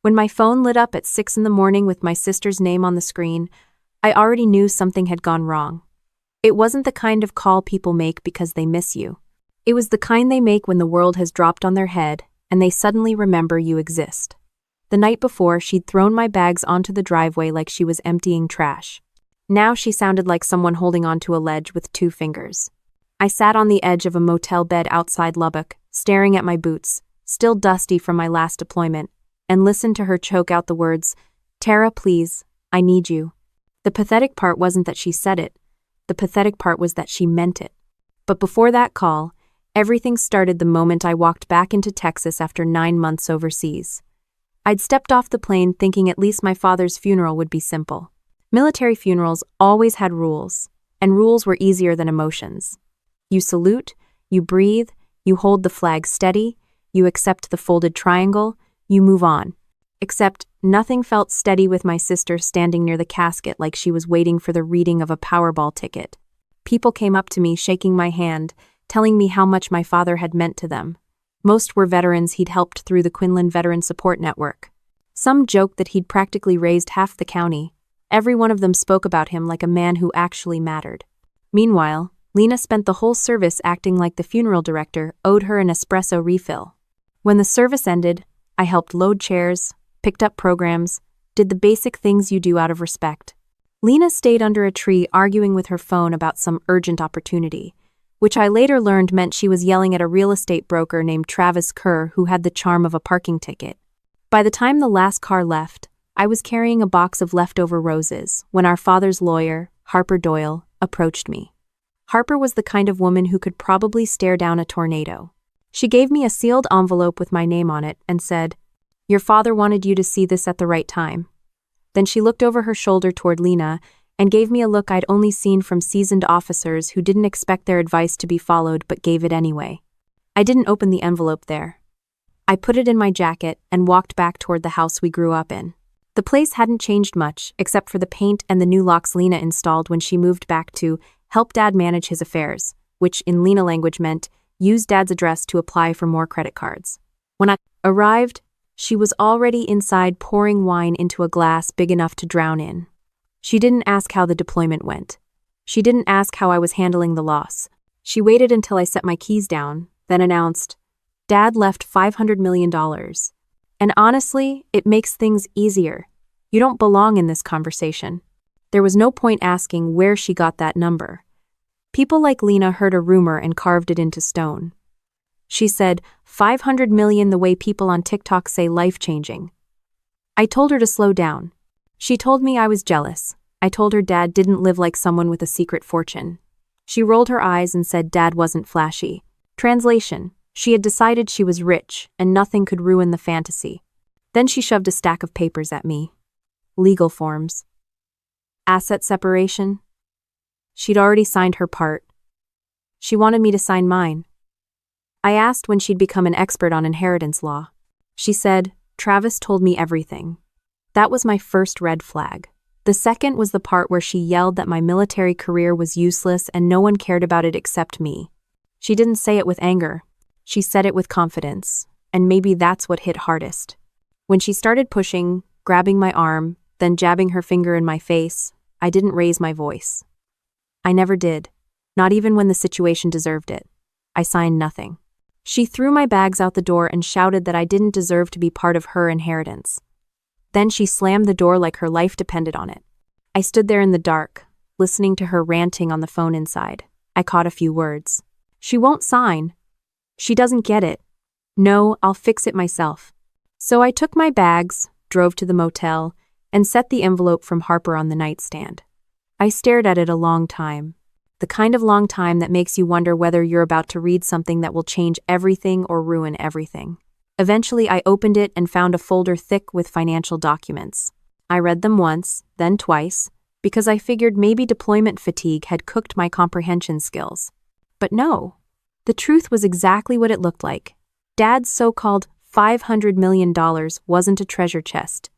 When my phone lit up at 6 in the morning with my sister's name on the screen, I already knew something had gone wrong. It wasn't the kind of call people make because they miss you. It was the kind they make when the world has dropped on their head and they suddenly remember you exist. The night before, she'd thrown my bags onto the driveway like she was emptying trash. Now she sounded like someone holding onto a ledge with 2 fingers. I sat on the edge of a motel bed outside Lubbock, staring at my boots, still dusty from my last deployment, and listened to her choke out the words, "Tara, please, I need you." The pathetic part wasn't that she said it. The pathetic part was that she meant it. But before that call, everything started the moment I walked back into Texas after 9 months overseas. I'd stepped off the plane thinking at least my father's funeral would be simple. Military funerals always had rules, and rules were easier than emotions. You salute, you breathe, you hold the flag steady, you accept the folded triangle, you move on. Except nothing felt steady with my sister standing near the casket like she was waiting for the reading of a Powerball ticket. People came up to me shaking my hand, telling me how much my father had meant to them. Most were veterans he'd helped through the Quinlan Veteran Support Network. Some joked that he'd practically raised half the county. Every one of them spoke about him like a man who actually mattered. Meanwhile, Lena spent the whole service acting like the funeral director owed her an espresso refill. When the service ended, I helped load chairs, picked up programs, did the basic things you do out of respect. Lena stayed under a tree arguing with her phone about some urgent opportunity, which I later learned meant she was yelling at a real estate broker named Travis Kerr who had the charm of a parking ticket. By the time the last car left, I was carrying a box of leftover roses when our father's lawyer, Harper Doyle, approached me. Harper was the kind of woman who could probably stare down a tornado. She gave me a sealed envelope with my name on it and said, "Your father wanted you to see this at the right time." Then she looked over her shoulder toward Lena and gave me a look I'd only seen from seasoned officers who didn't expect their advice to be followed but gave it anyway. I didn't open the envelope there. I put it in my jacket and walked back toward the house we grew up in. The place hadn't changed much, except for the paint and the new locks Lena installed when she moved back to help Dad manage his affairs, which in Lena language meant use Dad's address to apply for more credit cards. When I arrived, she was already inside pouring wine into a glass big enough to drown in. She didn't ask how the deployment went. She didn't ask how I was handling the loss. She waited until I set my keys down, then announced, "Dad left $500 million. And honestly, it makes things easier. You don't belong in this conversation." There was no point asking where she got that number. People like Lena heard a rumor and carved it into stone. She said, 500 million the way people on TikTok say life-changing. I told her to slow down. She told me I was jealous. I told her Dad didn't live like someone with a secret fortune. She rolled her eyes and said Dad wasn't flashy. Translation: she had decided she was rich and nothing could ruin the fantasy. Then she shoved a stack of papers at me. Legal forms. Asset separation. She'd already signed her part. She wanted me to sign mine. I asked when she'd become an expert on inheritance law. She said, "Travis told me everything." That was my first red flag. The second was the part where she yelled that my military career was useless and no one cared about it except me. She didn't say it with anger. She said it with confidence, and maybe that's what hit hardest. When she started pushing, grabbing my arm, then jabbing her finger in my face, I didn't raise my voice. I never did, not even when the situation deserved it. I signed nothing. She threw my bags out the door and shouted that I didn't deserve to be part of her inheritance. Then she slammed the door like her life depended on it. I stood there in the dark, listening to her ranting on the phone inside. I caught a few words. "She won't sign. She doesn't get it. No, I'll fix it myself." So I took my bags, drove to the motel, and set the envelope from Harper on the nightstand. I stared at it a long time. The kind of long time that makes you wonder whether you're about to read something that will change everything or ruin everything. Eventually, I opened it and found a folder thick with financial documents. I read them once, then twice, because I figured maybe deployment fatigue had cooked my comprehension skills. But no, the truth was exactly what it looked like. Dad's so-called $500 million wasn't a treasure chest.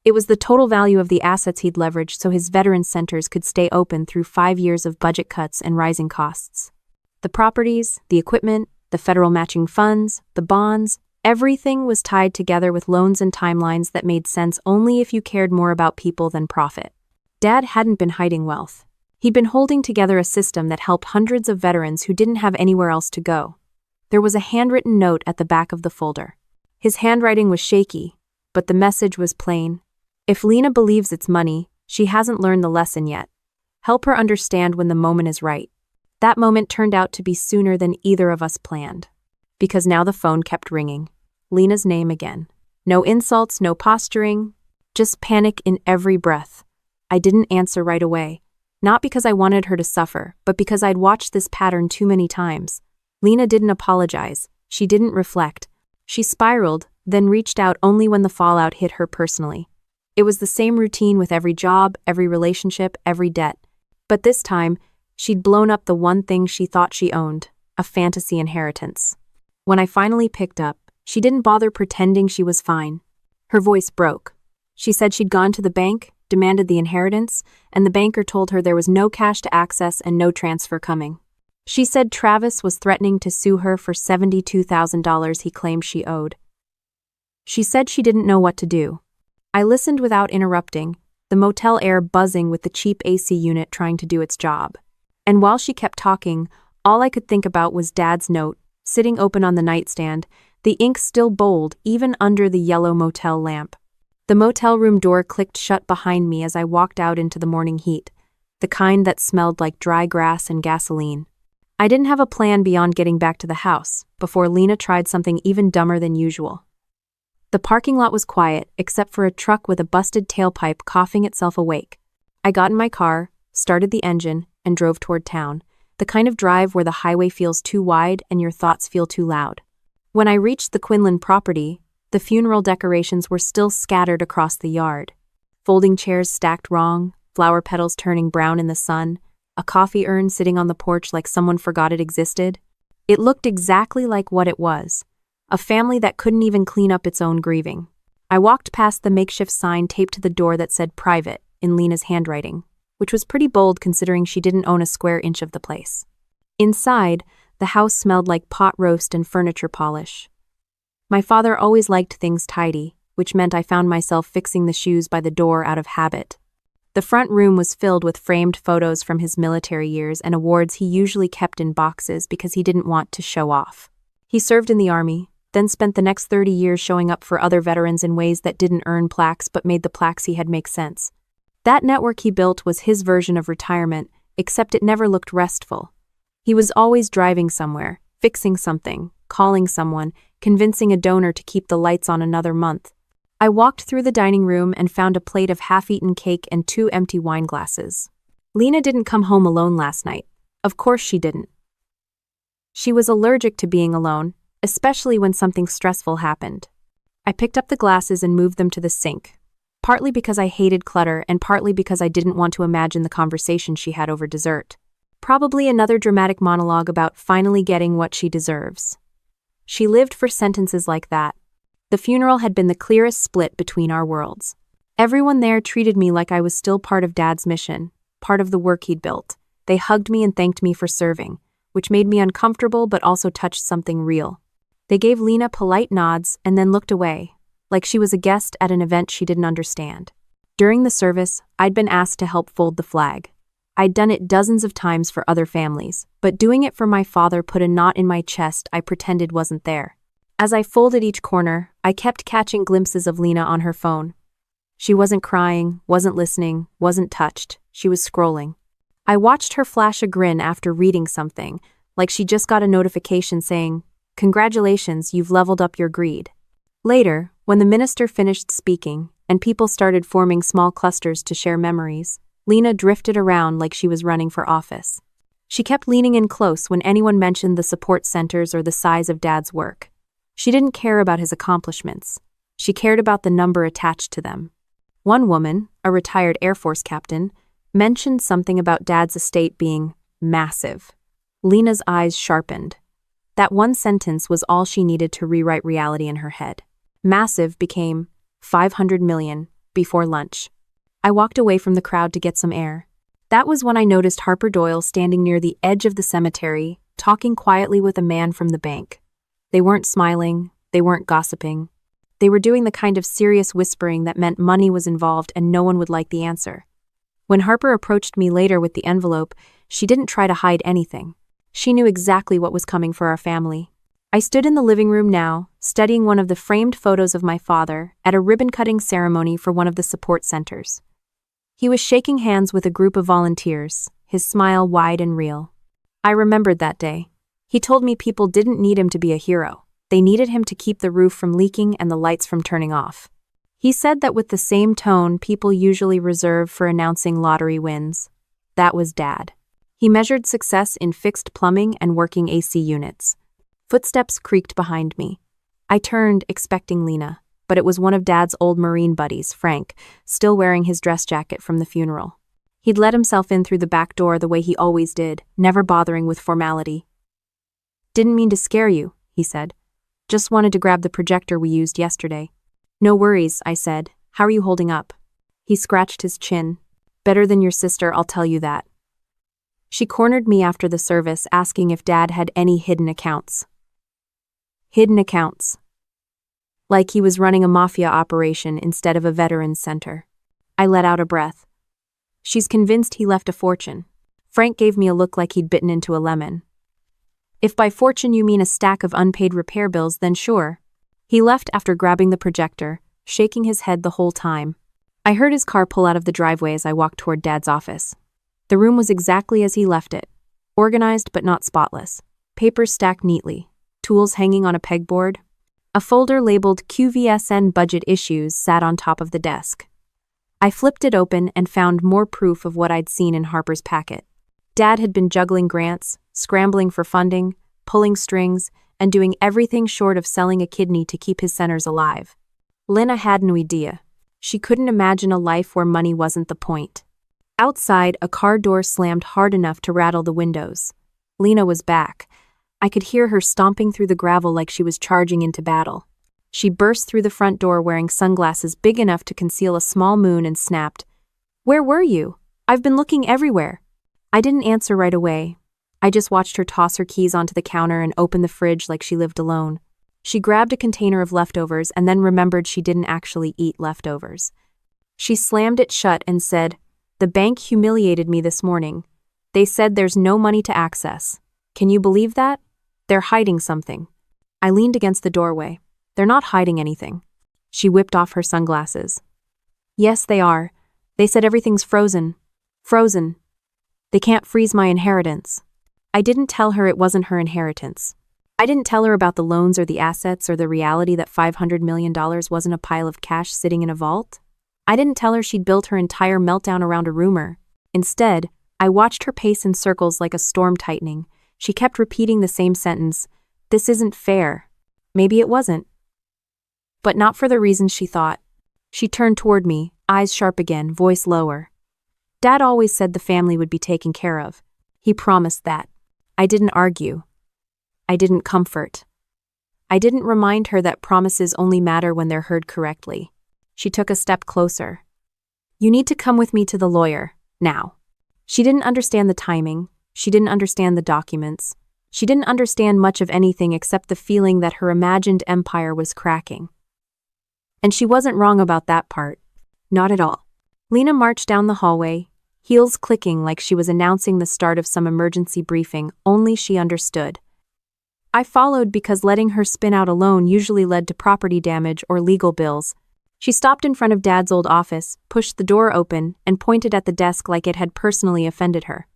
It was the total value of the assets he'd leveraged so his veteran centers could stay open through 5 years of budget cuts and rising costs. The properties, the equipment, the federal matching funds, the bonds, Everything was tied together with loans and timelines that made sense only if you cared more about people than profit. Dad hadn't been hiding wealth. He'd been holding together a system that helped hundreds of veterans who didn't have anywhere else to go. There was a handwritten note at the back of the folder. His handwriting was shaky, but the message was plain. If Lena believes it's money, she hasn't learned the lesson yet. Help her understand when the moment is right. That moment turned out to be sooner than either of us planned. Because now the phone kept ringing. Lena's name again. No insults, no posturing, just panic in every breath. I didn't answer right away. Not because I wanted her to suffer, but because I'd watched this pattern too many times. Lena didn't apologize. She didn't reflect. She spiraled, then reached out only when the fallout hit her personally. It was the same routine with every job, every relationship, every debt. But this time, she'd blown up the one thing she thought she owned, a fantasy inheritance. When I finally picked up, she didn't bother pretending she was fine. Her voice broke. She said she'd gone to the bank, demanded the inheritance, and the banker told her there was no cash to access and no transfer coming. She said Travis was threatening to sue her for $72,000 he claimed she owed. She said she didn't know what to do. I listened without interrupting, the motel air buzzing with the cheap AC unit trying to do its job. And while she kept talking, all I could think about was Dad's note, sitting open on the nightstand, the ink still bold even under the yellow motel lamp. The motel room door clicked shut behind me as I walked out into the morning heat, the kind that smelled like dry grass and gasoline. I didn't have a plan beyond getting back to the house, before Lena tried something even dumber than usual. The parking lot was quiet, except for a truck with a busted tailpipe coughing itself awake. I got in my car, started the engine, and drove toward town, the kind of drive where the highway feels too wide and your thoughts feel too loud. When I reached the Quinlan property, the funeral decorations were still scattered across the yard. Folding chairs stacked wrong, flower petals turning brown in the sun, a coffee urn sitting on the porch like someone forgot it existed. It looked exactly like what it was, a family that couldn't even clean up its own grieving. I walked past the makeshift sign taped to the door that said private in Lena's handwriting, which was pretty bold considering she didn't own a square inch of the place. Inside, the house smelled like pot roast and furniture polish. My father always liked things tidy, which meant I found myself fixing the shoes by the door out of habit. The front room was filled with framed photos from his military years and awards he usually kept in boxes because he didn't want to show off. He served in the Army, then spent the next 30 years showing up for other veterans in ways that didn't earn plaques but made the plaques he had make sense. That network he built was his version of retirement, except it never looked restful. He was always driving somewhere, fixing something, calling someone, convincing a donor to keep the lights on another month. I walked through the dining room and found a plate of half-eaten cake and 2 empty wine glasses. Lena didn't come home alone last night. Of course she didn't. She was allergic to being alone, especially when something stressful happened. I picked up the glasses and moved them to the sink, partly because I hated clutter and partly because I didn't want to imagine the conversation she had over dessert. Probably another dramatic monologue about finally getting what she deserves. She lived for sentences like that. The funeral had been the clearest split between our worlds. Everyone there treated me like I was still part of Dad's mission, part of the work he'd built. They hugged me and thanked me for serving, which made me uncomfortable but also touched something real. They gave Lena polite nods and then looked away, like she was a guest at an event she didn't understand. During the service, I'd been asked to help fold the flag. I'd done it dozens of times for other families, but doing it for my father put a knot in my chest I pretended wasn't there. As I folded each corner, I kept catching glimpses of Lena on her phone. She wasn't crying, wasn't listening, wasn't touched. She was scrolling. I watched her flash a grin after reading something, like she just got a notification saying, "Congratulations, you've leveled up your greed." Later, when the minister finished speaking, and people started forming small clusters to share memories, Lena drifted around like she was running for office. She kept leaning in close when anyone mentioned the support centers or the size of Dad's work. She didn't care about his accomplishments. She cared about the number attached to them. One woman, a retired Air Force captain, mentioned something about Dad's estate being massive. Lena's eyes sharpened. That one sentence was all she needed to rewrite reality in her head. Massive became 500 million before lunch. I walked away from the crowd to get some air. That was when I noticed Harper Doyle standing near the edge of the cemetery, talking quietly with a man from the bank. They weren't smiling, They weren't gossiping. They were doing the kind of serious whispering that meant money was involved and no one would like the answer. When Harper approached me later with the envelope, she didn't try to hide anything. She knew exactly what was coming for our family. I stood in the living room now, studying one of the framed photos of my father at a ribbon-cutting ceremony for one of the support centers. He was shaking hands with a group of volunteers, his smile wide and real. I remembered that day. He told me people didn't need him to be a hero. They needed him to keep the roof from leaking and the lights from turning off. He said that with the same tone people usually reserve for announcing lottery wins. That was Dad. He measured success in fixed plumbing and working AC units. Footsteps creaked behind me. I turned, expecting Lena, but it was one of Dad's old Marine buddies, Frank, still wearing his dress jacket from the funeral. He'd let himself in through the back door the way he always did, never bothering with formality. "Didn't mean to scare you," he said. "Just wanted to grab the projector we used yesterday." "No worries," I said. "How are you holding up?" He scratched his chin. "Better than your sister, I'll tell you that." She cornered me after the service, asking if Dad had any hidden accounts. Hidden accounts. Like he was running a mafia operation instead of a veterans center. I let out a breath. She's convinced he left a fortune. Frank gave me a look like he'd bitten into a lemon. "If by fortune you mean a stack of unpaid repair bills, then sure." He left after grabbing the projector, shaking his head the whole time. I heard his car pull out of the driveway as I walked toward Dad's office. The room was exactly as he left it. Organized but not spotless. Papers stacked neatly. Tools hanging on a pegboard. A folder labeled QVSN Budget Issues sat on top of the desk. I flipped it open and found more proof of what I'd seen in Harper's packet. Dad had been juggling grants, scrambling for funding, pulling strings, and doing everything short of selling a kidney to keep his centers alive. Lena had no idea. She couldn't imagine a life where money wasn't the point. Outside, a car door slammed hard enough to rattle the windows. Lena was back. I could hear her stomping through the gravel like she was charging into battle. She burst through the front door wearing sunglasses big enough to conceal a small moon and snapped, "Where were you? I've been looking everywhere." I didn't answer right away. I just watched her toss her keys onto the counter and open the fridge like she lived alone. She grabbed a container of leftovers and then remembered she didn't actually eat leftovers. She slammed it shut and said, "The bank humiliated me this morning. They said there's no money to access. Can you believe that? They're hiding something." I leaned against the doorway. "They're not hiding anything." She whipped off her sunglasses. "Yes, they are. They said everything's frozen. Frozen. They can't freeze my inheritance." I didn't tell her it wasn't her inheritance. I didn't tell her about the loans or the assets or the reality that $500 million wasn't a pile of cash sitting in a vault. I didn't tell her she'd built her entire meltdown around a rumor. Instead, I watched her pace in circles like a storm tightening. She kept repeating the same sentence, "This isn't fair." Maybe it wasn't. But not for the reasons she thought. She turned toward me, eyes sharp again, voice lower. "Dad always said the family would be taken care of. He promised that." I didn't argue. I didn't comfort. I didn't remind her that promises only matter when they're heard correctly. She took a step closer. "You need to come with me to the lawyer, now." She didn't understand the timing. She didn't understand the documents. She didn't understand much of anything except the feeling that her imagined empire was cracking. And she wasn't wrong about that part. Not at all. Lena marched down the hallway, heels clicking like she was announcing the start of some emergency briefing only she understood. I followed because letting her spin out alone usually led to property damage or legal bills. She stopped in front of Dad's old office, pushed the door open, and pointed at the desk like it had personally offended her.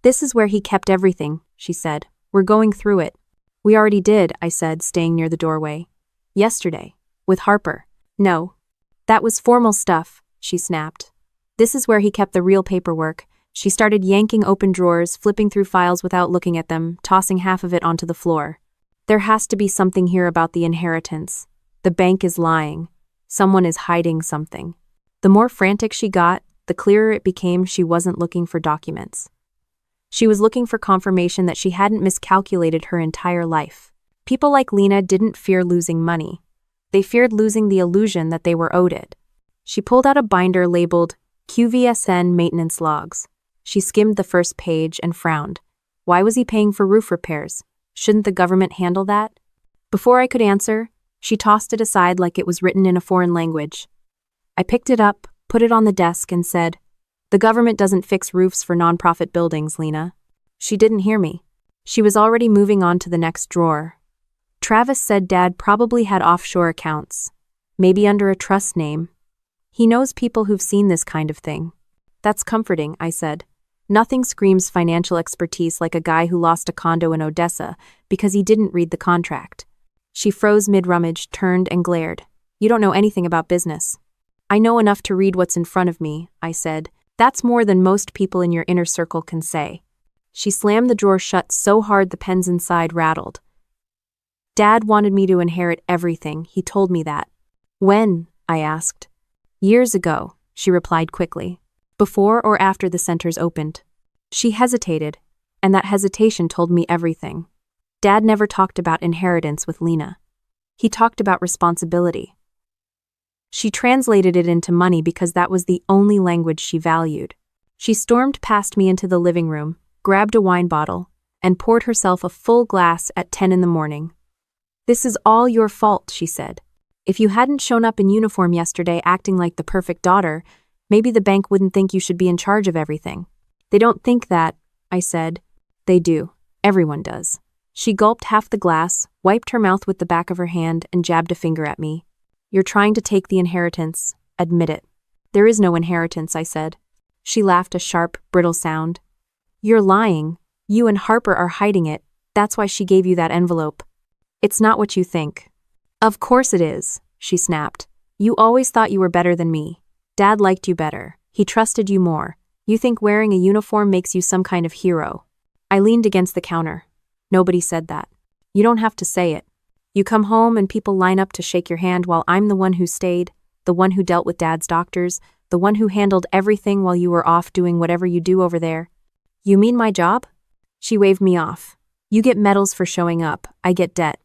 "This is where he kept everything," she said. "We're going through it." "We already did," I said, staying near the doorway. "Yesterday. With Harper." "No. That was formal stuff," she snapped. "This is where he kept the real paperwork." She started yanking open drawers, flipping through files without looking at them, tossing half of it onto the floor. "There has to be something here about the inheritance. The bank is lying. Someone is hiding something." The more frantic she got, the clearer it became she wasn't looking for documents. She was looking for confirmation that she hadn't miscalculated her entire life. People like Lena didn't fear losing money. They feared losing the illusion that they were owed it. She pulled out a binder labeled QVSN Maintenance Logs. She skimmed the first page and frowned. Why was he paying for roof repairs? Shouldn't the government handle that? Before I could answer, she tossed it aside like it was written in a foreign language. I picked it up, put it on the desk, and said, "The government doesn't fix roofs for nonprofit buildings, Lena." She didn't hear me. She was already moving on to the next drawer. Travis said Dad probably had offshore accounts, maybe under a trust name. He knows people who've seen this kind of thing. That's comforting, I said. Nothing screams financial expertise like a guy who lost a condo in Odessa because he didn't read the contract. She froze mid-rummage, turned and glared. "You don't know anything about business." "I know enough to read what's in front of me," I said. "That's more than most people in your inner circle can say." She slammed the drawer shut so hard the pens inside rattled. "Dad wanted me to inherit everything, he told me that." "When?" I asked. "Years ago," she replied quickly. "Before or after the centers opened." She hesitated, and that hesitation told me everything. Dad never talked about inheritance with Lena. He talked about responsibility. She translated it into money because that was the only language she valued. She stormed past me into the living room, grabbed a wine bottle, and poured herself a full glass at 10 in the morning. "This is all your fault," she said. "If you hadn't shown up in uniform yesterday acting like the perfect daughter, maybe the bank wouldn't think you should be in charge of everything." "They don't think that," I said. "They do. Everyone does." She gulped half the glass, wiped her mouth with the back of her hand, and jabbed a finger at me. "You're trying to take the inheritance. Admit it." "There is no inheritance," I said. She laughed a sharp, brittle sound. "You're lying. You and Harper are hiding it. That's why she gave you that envelope." "It's not what you think." "Of course it is," she snapped. "You always thought you were better than me. Dad liked you better. He trusted you more. You think wearing a uniform makes you some kind of hero." I leaned against the counter. "Nobody said that." "You don't have to say it. You come home and people line up to shake your hand while I'm the one who stayed, the one who dealt with Dad's doctors, the one who handled everything while you were off doing whatever you do over there." "You mean my job?" She waved me off. "You get medals for showing up. I get debt.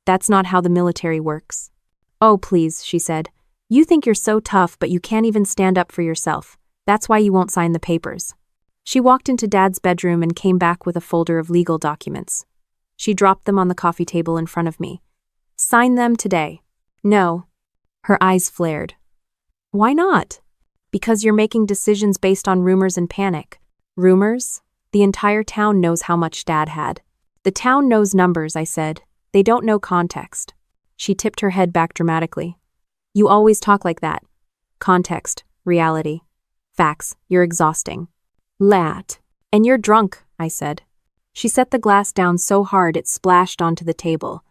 That's not how the military works." "Oh, please," she said. "You think you're so tough, but you can't even stand up for yourself. That's why you won't sign the papers." She walked into Dad's bedroom and came back with a folder of legal documents. She dropped them on the coffee table in front of me. "Sign them today." "No." Her eyes flared. "Why not?" "Because you're making decisions based on rumors and panic." "Rumors? The entire town knows how much Dad had." "The town knows numbers," I said. "They don't know context." She tipped her head back dramatically. "You always talk like that. Context, reality, facts, you're exhausting." "Lat. And you're drunk," I said. She set the glass down so hard it splashed onto the table.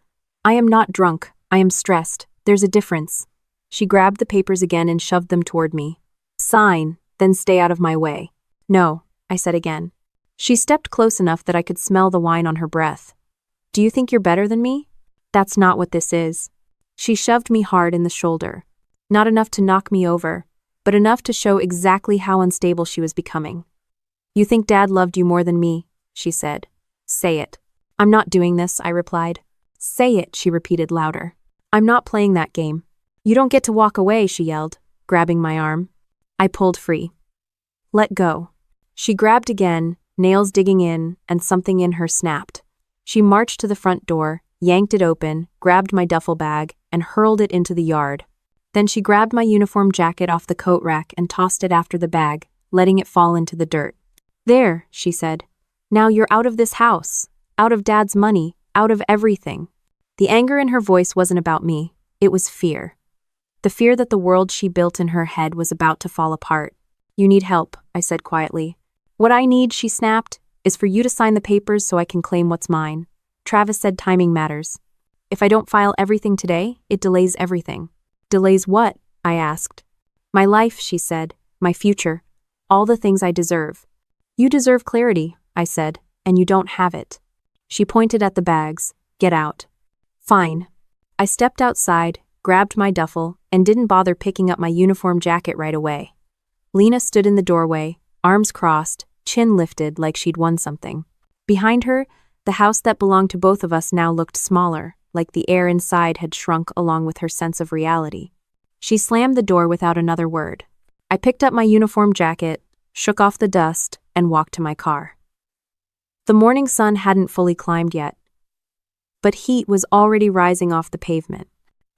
"I am not drunk. I am stressed. There's a difference." She grabbed the papers again and shoved them toward me. "Sign, then stay out of my way." "No," I said again. She stepped close enough that I could smell the wine on her breath. "Do you think you're better than me? That's not what this is." She shoved me hard in the shoulder. Not enough to knock me over, but enough to show exactly how unstable she was becoming. "You think Dad loved you more than me," she said. "Say it." "I'm not doing this," I replied. "Say it," she repeated louder. "I'm not playing that game." "You don't get to walk away," she yelled, grabbing my arm. I pulled free. "Let go." She grabbed again, nails digging in, and something in her snapped. She marched to the front door, yanked it open, grabbed my duffel bag, and hurled it into the yard. Then she grabbed my uniform jacket off the coat rack and tossed it after the bag, letting it fall into the dirt. "There," she said. "Now you're out of this house, out of Dad's money, out of everything." The anger in her voice wasn't about me, it was fear. The fear that the world she built in her head was about to fall apart. "You need help," I said quietly. "What I need," she snapped, "is for you to sign the papers so I can claim what's mine." Travis said timing matters. "If I don't file everything today, it delays everything." "Delays what?" I asked. "My life," she said, "my future, all the things I deserve." "You deserve clarity," I said, "and you don't have it." She pointed at the bags. "Get out." "Fine." I stepped outside, grabbed my duffel, and didn't bother picking up my uniform jacket right away. Lena stood in the doorway, arms crossed, chin lifted like she'd won something. Behind her, the house that belonged to both of us now looked smaller, like the air inside had shrunk along with her sense of reality. She slammed the door without another word. I picked up my uniform jacket, shook off the dust, and walked to my car. The morning sun hadn't fully climbed yet. but heat was already rising off the pavement.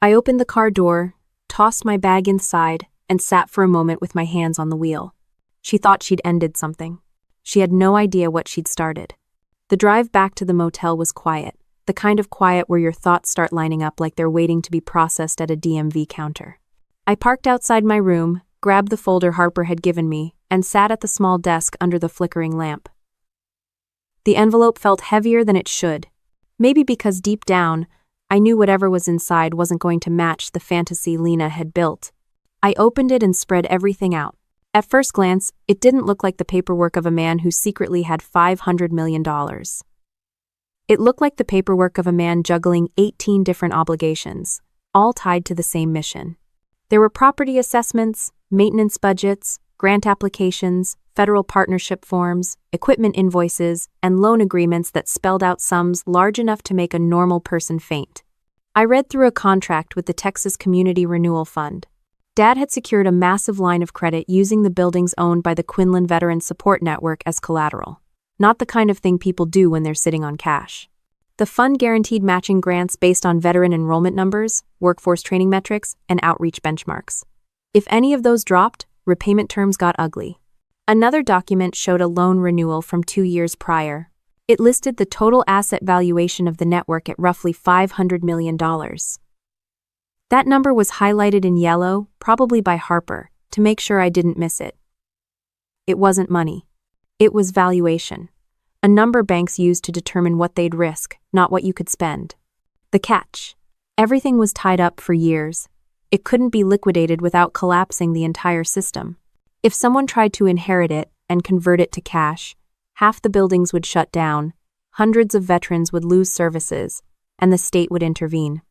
I opened the car door, tossed my bag inside, and sat for a moment with my hands on the wheel. She thought she'd ended something. She had no idea what she'd started. The drive back to the motel was quiet, the kind of quiet where your thoughts start lining up like they're waiting to be processed at a DMV counter. I parked outside my room, grabbed the folder Harper had given me, and sat at the small desk under the flickering lamp. The envelope felt heavier than it should. Maybe because deep down, I knew whatever was inside wasn't going to match the fantasy Lena had built. I opened it and spread everything out. At first glance, it didn't look like the paperwork of a man who secretly had $500 million. It looked like the paperwork of a man juggling 18 different obligations, all tied to the same mission. There were property assessments, maintenance budgets, grant applications, federal partnership forms, equipment invoices, and loan agreements that spelled out sums large enough to make a normal person faint. I read through a contract with the Texas Community Renewal Fund. Dad had secured a massive line of credit using the buildings owned by the Quinlan Veteran Support Network as collateral. Not the kind of thing people do when they're sitting on cash. The fund guaranteed matching grants based on veteran enrollment numbers, workforce training metrics, and outreach benchmarks. If any of those dropped, repayment terms got ugly. Another document showed a loan renewal from 2 years prior. It listed the total asset valuation of the network at roughly $500 million. That number was highlighted in yellow, probably by Harper, to make sure I didn't miss it. It wasn't money. It was valuation. A number banks used to determine what they'd risk, not what you could spend. The catch: everything was tied up for years. It couldn't be liquidated without collapsing the entire system. If someone tried to inherit it and convert it to cash, half the buildings would shut down, hundreds of veterans would lose services, and the state would intervene.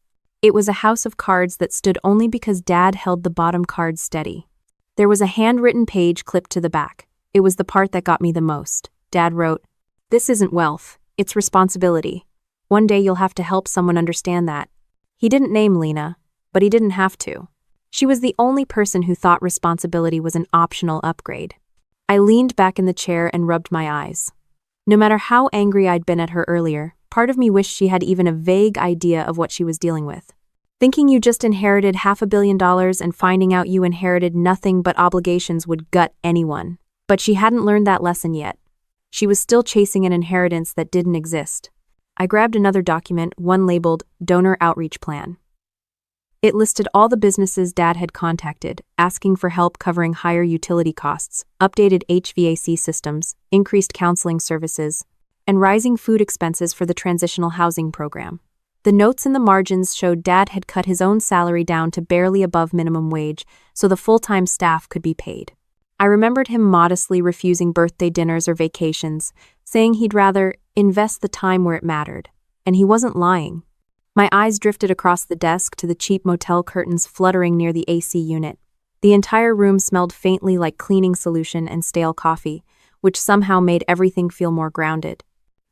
It was a house of cards that stood only because Dad held the bottom cards steady. There was a handwritten page clipped to the back. It was the part that got me the most. Dad wrote, "This isn't wealth, it's responsibility. One day you'll have to help someone understand that." He didn't name Lena, but he didn't have to. She was the only person who thought responsibility was an optional upgrade. I leaned back in the chair and rubbed my eyes. No matter how angry I'd been at her earlier, part of me wished she had even a vague idea of what she was dealing with. Thinking you just inherited $500 million and finding out you inherited nothing but obligations would gut anyone. But she hadn't learned that lesson yet. She was still chasing an inheritance that didn't exist. I grabbed another document, one labeled Donor Outreach Plan. It listed all the businesses Dad had contacted, asking for help covering higher utility costs, updated HVAC systems, increased counseling services, and rising food expenses for the transitional housing program. The notes in the margins showed Dad had cut his own salary down to barely above minimum wage so the full-time staff could be paid. I remembered him modestly refusing birthday dinners or vacations, saying he'd rather invest the time where it mattered. And he wasn't lying. My eyes drifted across the desk to the cheap motel curtains fluttering near the AC unit. The entire room smelled faintly like cleaning solution and stale coffee, which somehow made everything feel more grounded.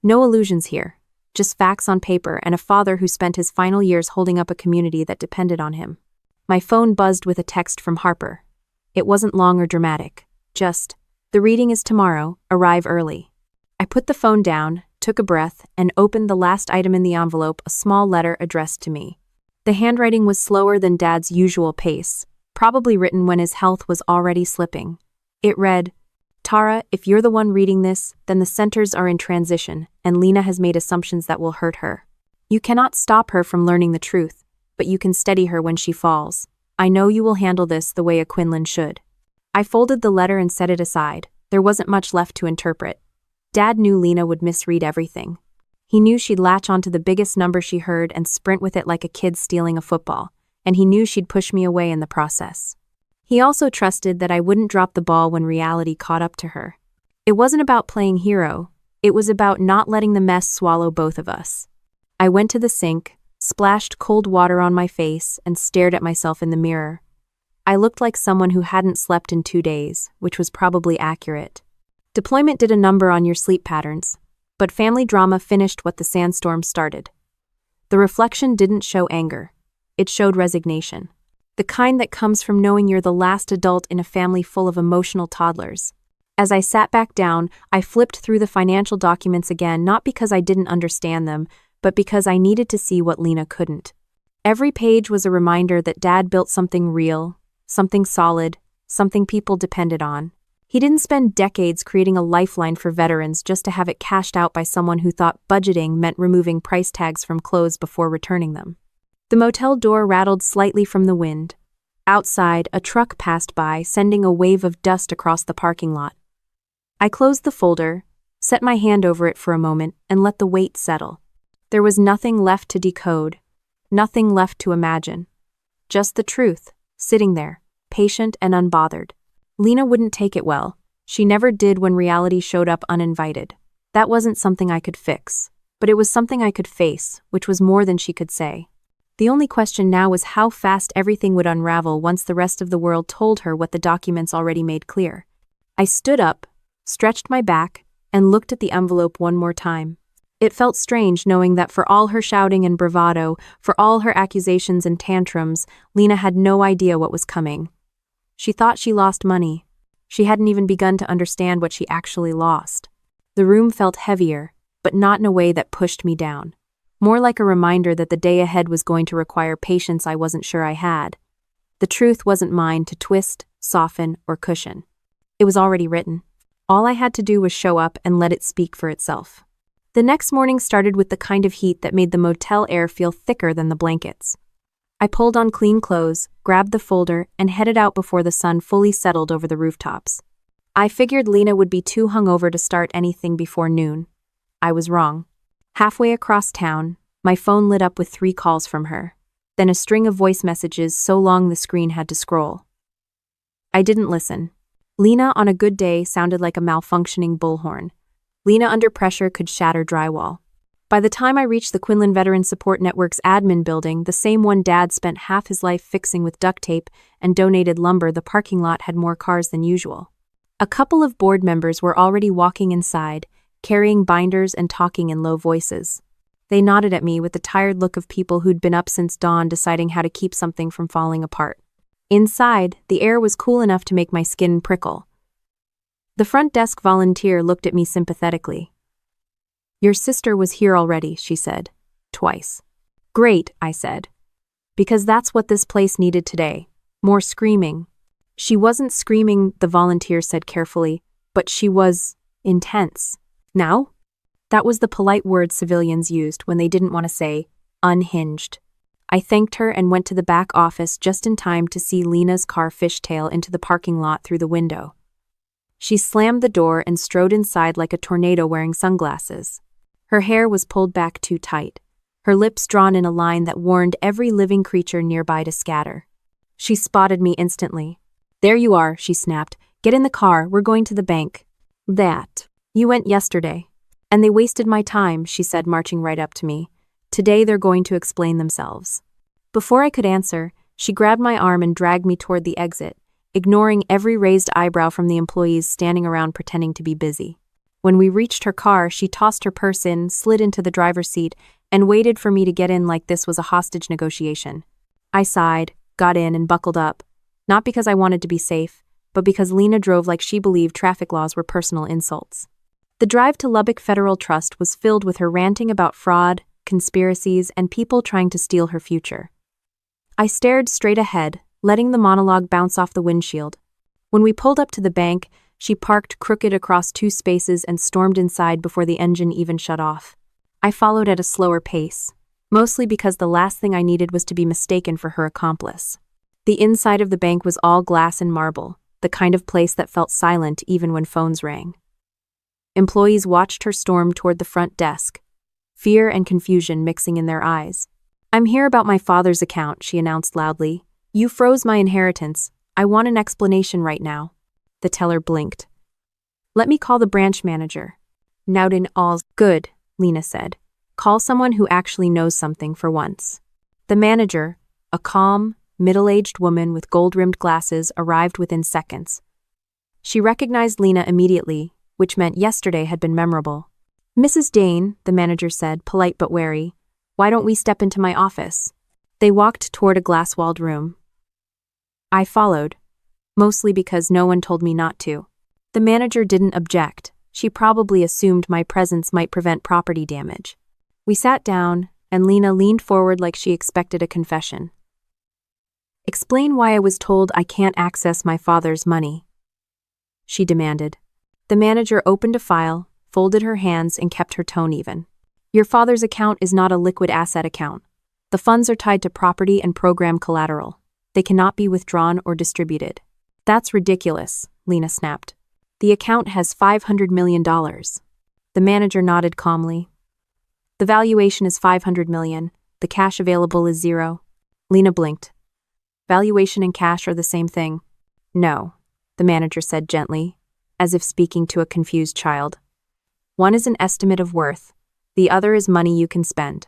No illusions here. Just facts on paper and a father who spent his final years holding up a community that depended on him. My phone buzzed with a text from Harper. It wasn't long or dramatic. Just, "The reading is tomorrow, arrive early." I put the phone down, took a breath, and opened the last item in the envelope, a small letter addressed to me. The handwriting was slower than Dad's usual pace, probably written when his health was already slipping. It read, "Tara, if you're the one reading this, then the centers are in transition, and Lena has made assumptions that will hurt her. You cannot stop her from learning the truth, but you can steady her when she falls. I know you will handle this the way a Quinlan should." I folded the letter and set it aside. There wasn't much left to interpret. Dad knew Lena would misread everything. He knew she'd latch onto the biggest number she heard and sprint with it like a kid stealing a football, and he knew she'd push me away in the process. He also trusted that I wouldn't drop the ball when reality caught up to her. It wasn't about playing hero, it was about not letting the mess swallow both of us. I went to the sink, splashed cold water on my face, and stared at myself in the mirror. I looked like someone who hadn't slept in 2 days, which was probably accurate. Deployment did a number on your sleep patterns, but family drama finished what the sandstorm started. The reflection didn't show anger. It showed resignation. The kind that comes from knowing you're the last adult in a family full of emotional toddlers. As I sat back down, I flipped through the financial documents again, not because I didn't understand them, but because I needed to see what Lena couldn't. Every page was a reminder that Dad built something real, something solid, something people depended on. He didn't spend decades creating a lifeline for veterans just to have it cashed out by someone who thought budgeting meant removing price tags from clothes before returning them. The motel door rattled slightly from the wind. Outside, a truck passed by, sending a wave of dust across the parking lot. I closed the folder, set my hand over it for a moment, and let the weight settle. There was nothing left to decode, nothing left to imagine. Just the truth, sitting there, patient and unbothered. Lena wouldn't take it well. She never did when reality showed up uninvited. That wasn't something I could fix, but it was something I could face, which was more than she could say. The only question now was how fast everything would unravel once the rest of the world told her what the documents already made clear. I stood up, stretched my back, and looked at the envelope one more time. It felt strange knowing that for all her shouting and bravado, for all her accusations and tantrums, Lena had no idea what was coming. She thought she lost money. She hadn't even begun to understand what she actually lost. The room felt heavier, but not in a way that pushed me down. More like a reminder that the day ahead was going to require patience I wasn't sure I had. The truth wasn't mine to twist, soften, or cushion. It was already written. All I had to do was show up and let it speak for itself. The next morning started with the kind of heat that made the motel air feel thicker than the blankets. I pulled on clean clothes, grabbed the folder, and headed out before the sun fully settled over the rooftops. I figured Lena would be too hungover to start anything before noon. I was wrong. Halfway across town, my phone lit up with 3 calls from her, then a string of voice messages so long the screen had to scroll. I didn't listen. Lena on a good day sounded like a malfunctioning bullhorn. Lena under pressure could shatter drywall. By the time I reached the Quinlan Veteran Support Network's admin building, the same one Dad spent half his life fixing with duct tape and donated lumber, the parking lot had more cars than usual. A couple of board members were already walking inside, carrying binders and talking in low voices. They nodded at me with the tired look of people who'd been up since dawn deciding how to keep something from falling apart. Inside, the air was cool enough to make my skin prickle. The front desk volunteer looked at me sympathetically. "Your sister was here already," she said. "Twice." "Great," I said. "Because that's what this place needed today. More screaming." "She wasn't screaming," the volunteer said carefully, "but she was intense." "Now?" That was the polite word civilians used when they didn't want to say unhinged. I thanked her and went to the back office just in time to see Lena's car fishtail into the parking lot through the window. She slammed the door and strode inside like a tornado wearing sunglasses. Her hair was pulled back too tight, her lips drawn in a line that warned every living creature nearby to scatter. She spotted me instantly. "There you are," she snapped. "Get in the car, we're going to the bank." "That. You went yesterday." "And they wasted my time," she said, marching right up to me. "Today they're going to explain themselves." Before I could answer, she grabbed my arm and dragged me toward the exit, ignoring every raised eyebrow from the employees standing around pretending to be busy. When we reached her car, she tossed her purse in, slid into the driver's seat, and waited for me to get in like this was a hostage negotiation. I sighed, got in, and buckled up, not because I wanted to be safe, but because Lena drove like she believed traffic laws were personal insults. The drive to Lubbock Federal Trust was filled with her ranting about fraud, conspiracies, and people trying to steal her future. I stared straight ahead, letting the monologue bounce off the windshield. When we pulled up to the bank, she parked crooked across 2 spaces and stormed inside before the engine even shut off. I followed at a slower pace, mostly because the last thing I needed was to be mistaken for her accomplice. The inside of the bank was all glass and marble, the kind of place that felt silent even when phones rang. Employees watched her storm toward the front desk, fear and confusion mixing in their eyes. "I'm here about my father's account," she announced loudly. "You froze my inheritance. I want an explanation right now." The teller blinked. "Let me call the branch manager." "Nowden all's good," Lena said. "Call someone who actually knows something for once." The manager, a calm, middle-aged woman with gold-rimmed glasses, arrived within seconds. She recognized Lena immediately, which meant yesterday had been memorable. "Mrs. Dane," the manager said, polite but wary, "why don't we step into my office?" They walked toward a glass-walled room. I followed, mostly because no one told me not to. The manager didn't object. She probably assumed my presence might prevent property damage. We sat down, and Lena leaned forward like she expected a confession. Explain why I was told I can't access my father's money, she demanded. The manager opened a file, folded her hands, and kept her tone even. Your father's account is not a liquid asset account. The funds are tied to property and program collateral. They cannot be withdrawn or distributed. That's ridiculous, Lena snapped. The account has $500 million. The manager nodded calmly. The valuation is $500 million. The cash available is $0. Lena blinked. Valuation and cash are the same thing. No, the manager said gently, as if speaking to a confused child. One is an estimate of worth. The other is money you can spend.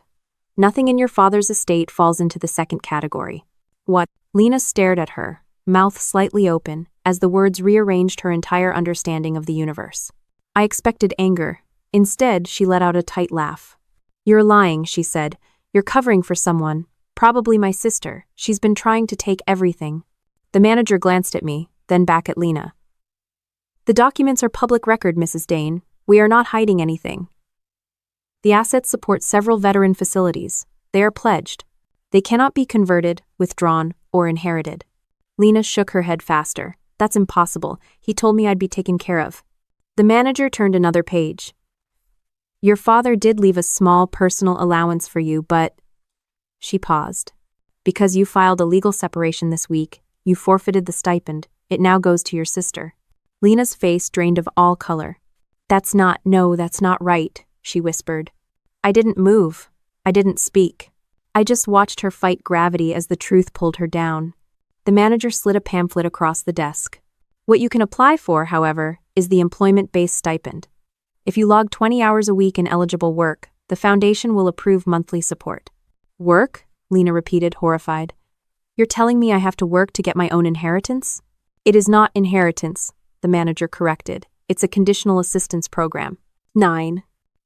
Nothing in your father's estate falls into the second category. What? Lena stared at her, mouth slightly open, as the words rearranged her entire understanding of the universe. I expected anger. Instead, she let out a tight laugh. You're lying, she said. You're covering for someone. Probably my sister. She's been trying to take everything. The manager glanced at me, then back at Lena. The documents are public record, Mrs. Dane. We are not hiding anything. The assets support several veteran facilities. They are pledged. They cannot be converted, withdrawn, or inherited. Lena shook her head faster. That's impossible. He told me I'd be taken care of. The manager turned another page. Your father did leave a small personal allowance for you, but... She paused. Because you filed a legal separation this week, you forfeited the stipend. It now goes to your sister. Lena's face drained of all color. That's not right, she whispered. I didn't move. I didn't speak. I just watched her fight gravity as the truth pulled her down. The manager slid a pamphlet across the desk. What you can apply for, however, is the employment-based stipend. If you log 20 hours a week in eligible work, the foundation will approve monthly support. Work? Lena repeated, horrified. You're telling me I have to work to get my own inheritance? It is not inheritance, the manager corrected. It's a conditional assistance program. 9.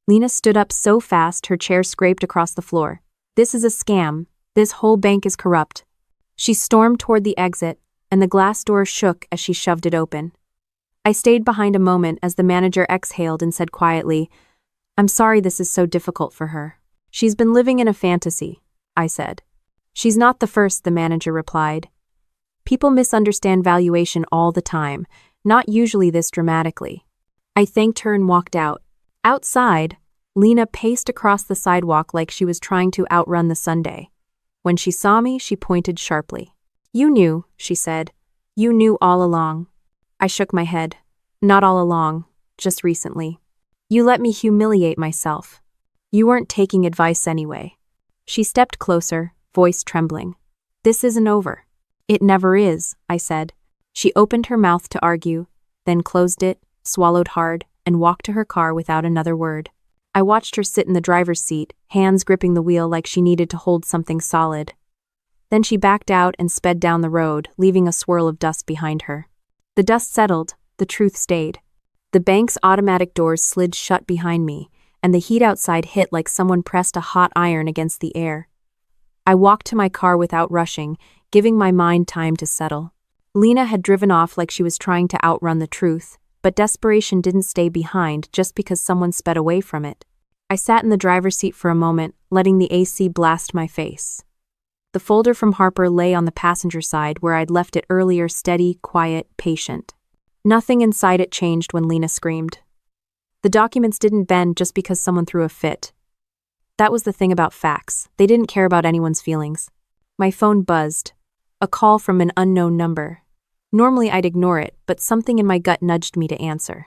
Lena stood up so fast her chair scraped across the floor. This is a scam. This whole bank is corrupt. She stormed toward the exit, and the glass door shook as she shoved it open. I stayed behind a moment as the manager exhaled and said quietly, I'm sorry this is so difficult for her. She's been living in a fantasy, I said. She's not the first, the manager replied. People misunderstand valuation all the time, not usually this dramatically. I thanked her and walked out. Outside, Lena paced across the sidewalk like she was trying to outrun the Sunday. When she saw me, she pointed sharply. You knew, she said. You knew all along. I shook my head. Not all along, just recently. You let me humiliate myself. You weren't taking advice anyway. She stepped closer, voice trembling. This isn't over. It never is, I said. She opened her mouth to argue, then closed it, swallowed hard, and walked to her car without another word. I watched her sit in the driver's seat, hands gripping the wheel like she needed to hold something solid. Then she backed out and sped down the road, leaving a swirl of dust behind her. The dust settled, the truth stayed. The bank's automatic doors slid shut behind me, and the heat outside hit like someone pressed a hot iron against the air. I walked to my car without rushing, giving my mind time to settle. Lena had driven off like she was trying to outrun the truth, but desperation didn't stay behind just because someone sped away from it. I sat in the driver's seat for a moment, letting the AC blast my face. The folder from Harper lay on the passenger side where I'd left it earlier, steady, quiet, patient. Nothing inside it changed when Lena screamed. The documents didn't bend just because someone threw a fit. That was the thing about fax. They didn't care about anyone's feelings. My phone buzzed. A call from an unknown number. Normally I'd ignore it, but something in my gut nudged me to answer.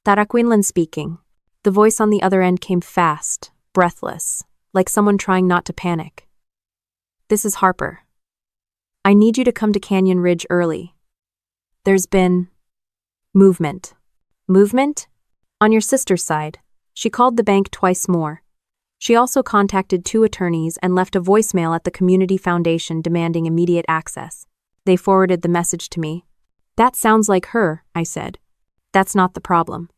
Tara Quinlan speaking. The voice on the other end came fast, breathless, like someone trying not to panic. This is Harper. I need you to come to Canyon Ridge early. There's been... movement. Movement? On your sister's side. She called the bank twice more. She also contacted 2 attorneys and left a voicemail at the community foundation demanding immediate access. They forwarded the message to me. That sounds like her, I said. That's not the problem.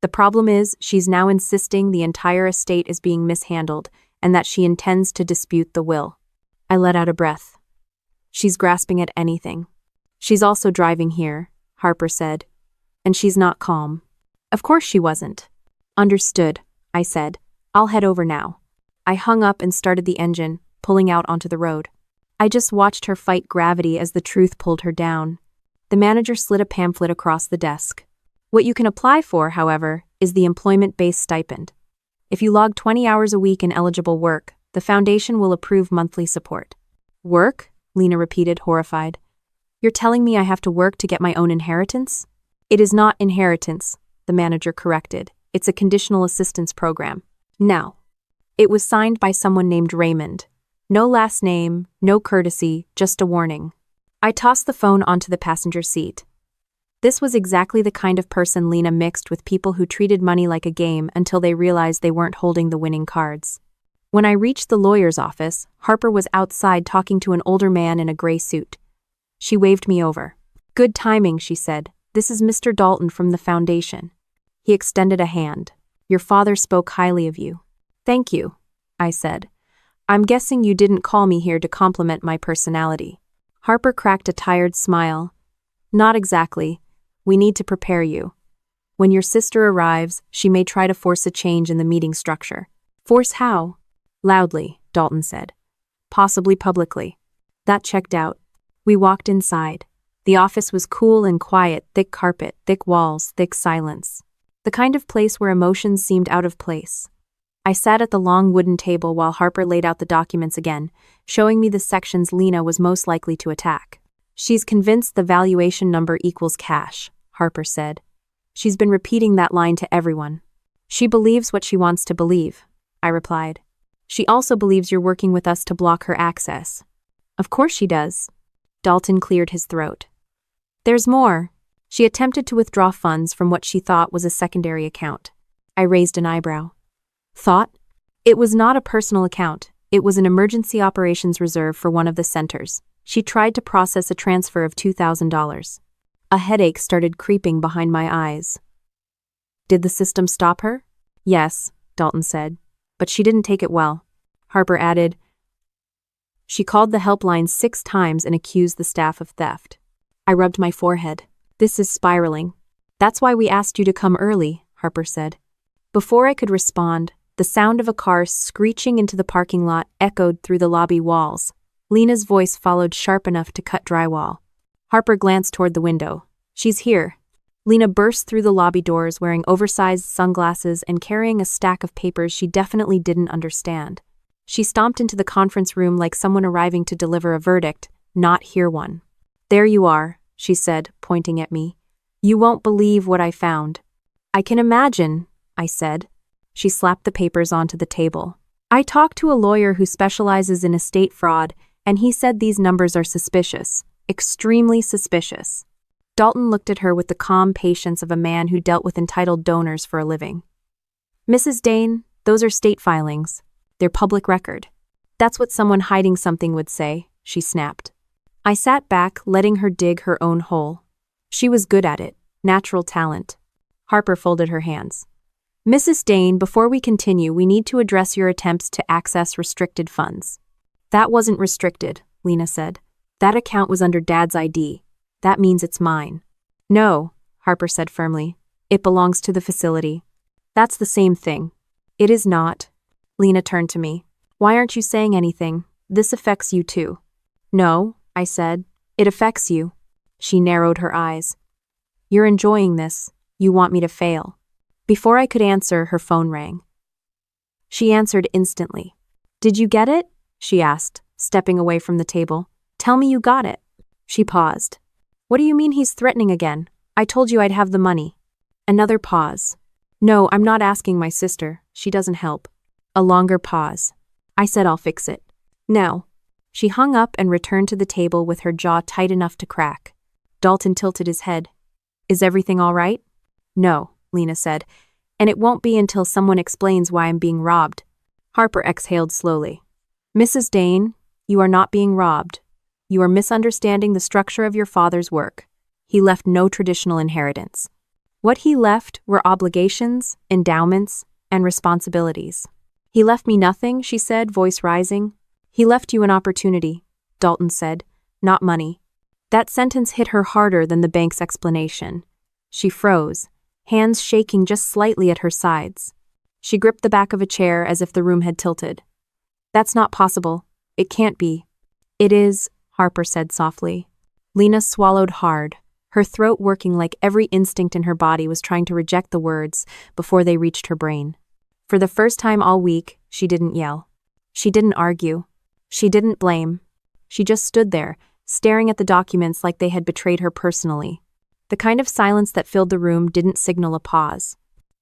The problem is she's now insisting the entire estate is being mishandled and that she intends to dispute the will. I let out a breath. She's grasping at anything. She's also driving here, Harper said. And she's not calm. Of course she wasn't. Understood, I said. I'll head over now. I hung up and started the engine, pulling out onto the road. I just watched her fight gravity as the truth pulled her down. The manager slid a pamphlet across the desk. What you can apply for, however, is the employment-based stipend. If you log 20 hours a week in eligible work, the foundation will approve monthly support. Work? Lena repeated, horrified. You're telling me I have to work to get my own inheritance? It is not inheritance, the manager corrected. It's a conditional assistance program. Now. It was signed by someone named Raymond. No last name, no courtesy, just a warning. I tossed the phone onto the passenger seat. This was exactly the kind of person Lena mixed with people who treated money like a game until they realized they weren't holding the winning cards. When I reached the lawyer's office, Harper was outside talking to an older man in a gray suit. She waved me over. Good timing, she said. This is Mr. Dalton from the foundation. He extended a hand. Your father spoke highly of you. Thank you, I said. I'm guessing you didn't call me here to compliment my personality. Harper cracked a tired smile. Not exactly. We need to prepare you. When your sister arrives, she may try to force a change in the meeting structure. Force how? Loudly, Dalton said. Possibly publicly. That checked out. We walked inside. The office was cool and quiet, thick carpet, thick walls, thick silence. The kind of place where emotions seemed out of place. I sat at the long wooden table while Harper laid out the documents again, showing me the sections Lena was most likely to attack. She's convinced the valuation number equals cash, Harper said. She's been repeating that line to everyone. She believes what she wants to believe, I replied. She also believes you're working with us to block her access. Of course she does. Dalton cleared his throat. There's more. She attempted to withdraw funds from what she thought was a secondary account. I raised an eyebrow. Thought? It was not a personal account. It was an emergency operations reserve for one of the centers. She tried to process a transfer of $2,000. A headache started creeping behind my eyes. Did the system stop her? Yes, Dalton said. But she didn't take it well. Harper added, she called the helpline 6 times and accused the staff of theft. I rubbed my forehead. This is spiraling. That's why we asked you to come early, Harper said. Before I could respond, the sound of a car screeching into the parking lot echoed through the lobby walls. Lena's voice followed sharp enough to cut drywall. Harper glanced toward the window. She's here. Lena burst through the lobby doors wearing oversized sunglasses and carrying a stack of papers she definitely didn't understand. She stomped into the conference room like someone arriving to deliver a verdict, not hear one. There you are, she said, pointing at me. You won't believe what I found. I can imagine, I said. She slapped the papers onto the table. I talked to a lawyer who specializes in estate fraud, and he said these numbers are suspicious, extremely suspicious. Dalton looked at her with the calm patience of a man who dealt with entitled donors for a living. Mrs. Dane, those are state filings. They're public record. That's what someone hiding something would say, she snapped. I sat back, letting her dig her own hole. She was good at it, natural talent. Harper folded her hands. Mrs. Dane, before we continue, we need to address your attempts to access restricted funds. That wasn't restricted, Lena said. That account was under Dad's ID. That means it's mine. No, Harper said firmly. It belongs to the facility. That's the same thing. It is not. Lena turned to me. Why aren't you saying anything? This affects you too. No, I said. It affects you. She narrowed her eyes. You're enjoying this. You want me to fail. Before I could answer, her phone rang. She answered instantly. Did you get it? She asked, stepping away from the table. Tell me you got it. She paused. What do you mean he's threatening again? I told you I'd have the money. Another pause. No, I'm not asking my sister. She doesn't help. A longer pause. I said I'll fix it. Now. She hung up and returned to the table with her jaw tight enough to crack. Dalton tilted his head. Is everything all right? No, Lena said, and it won't be until someone explains why I'm being robbed. Harper exhaled slowly. Mrs. Dane, you are not being robbed. You are misunderstanding the structure of your father's work. He left no traditional inheritance. What he left were obligations, endowments, and responsibilities. He left me nothing, she said, voice rising. He left you an opportunity, Dalton said, not money. That sentence hit her harder than the bank's explanation. She froze, hands shaking just slightly at her sides. She gripped the back of a chair as if the room had tilted. That's not possible. It can't be. It is, Harper said softly. Lena swallowed hard, her throat working like every instinct in her body was trying to reject the words before they reached her brain. For the first time all week, she didn't yell. She didn't argue. She didn't blame. She just stood there, staring at the documents like they had betrayed her personally. The kind of silence that filled the room didn't signal a pause.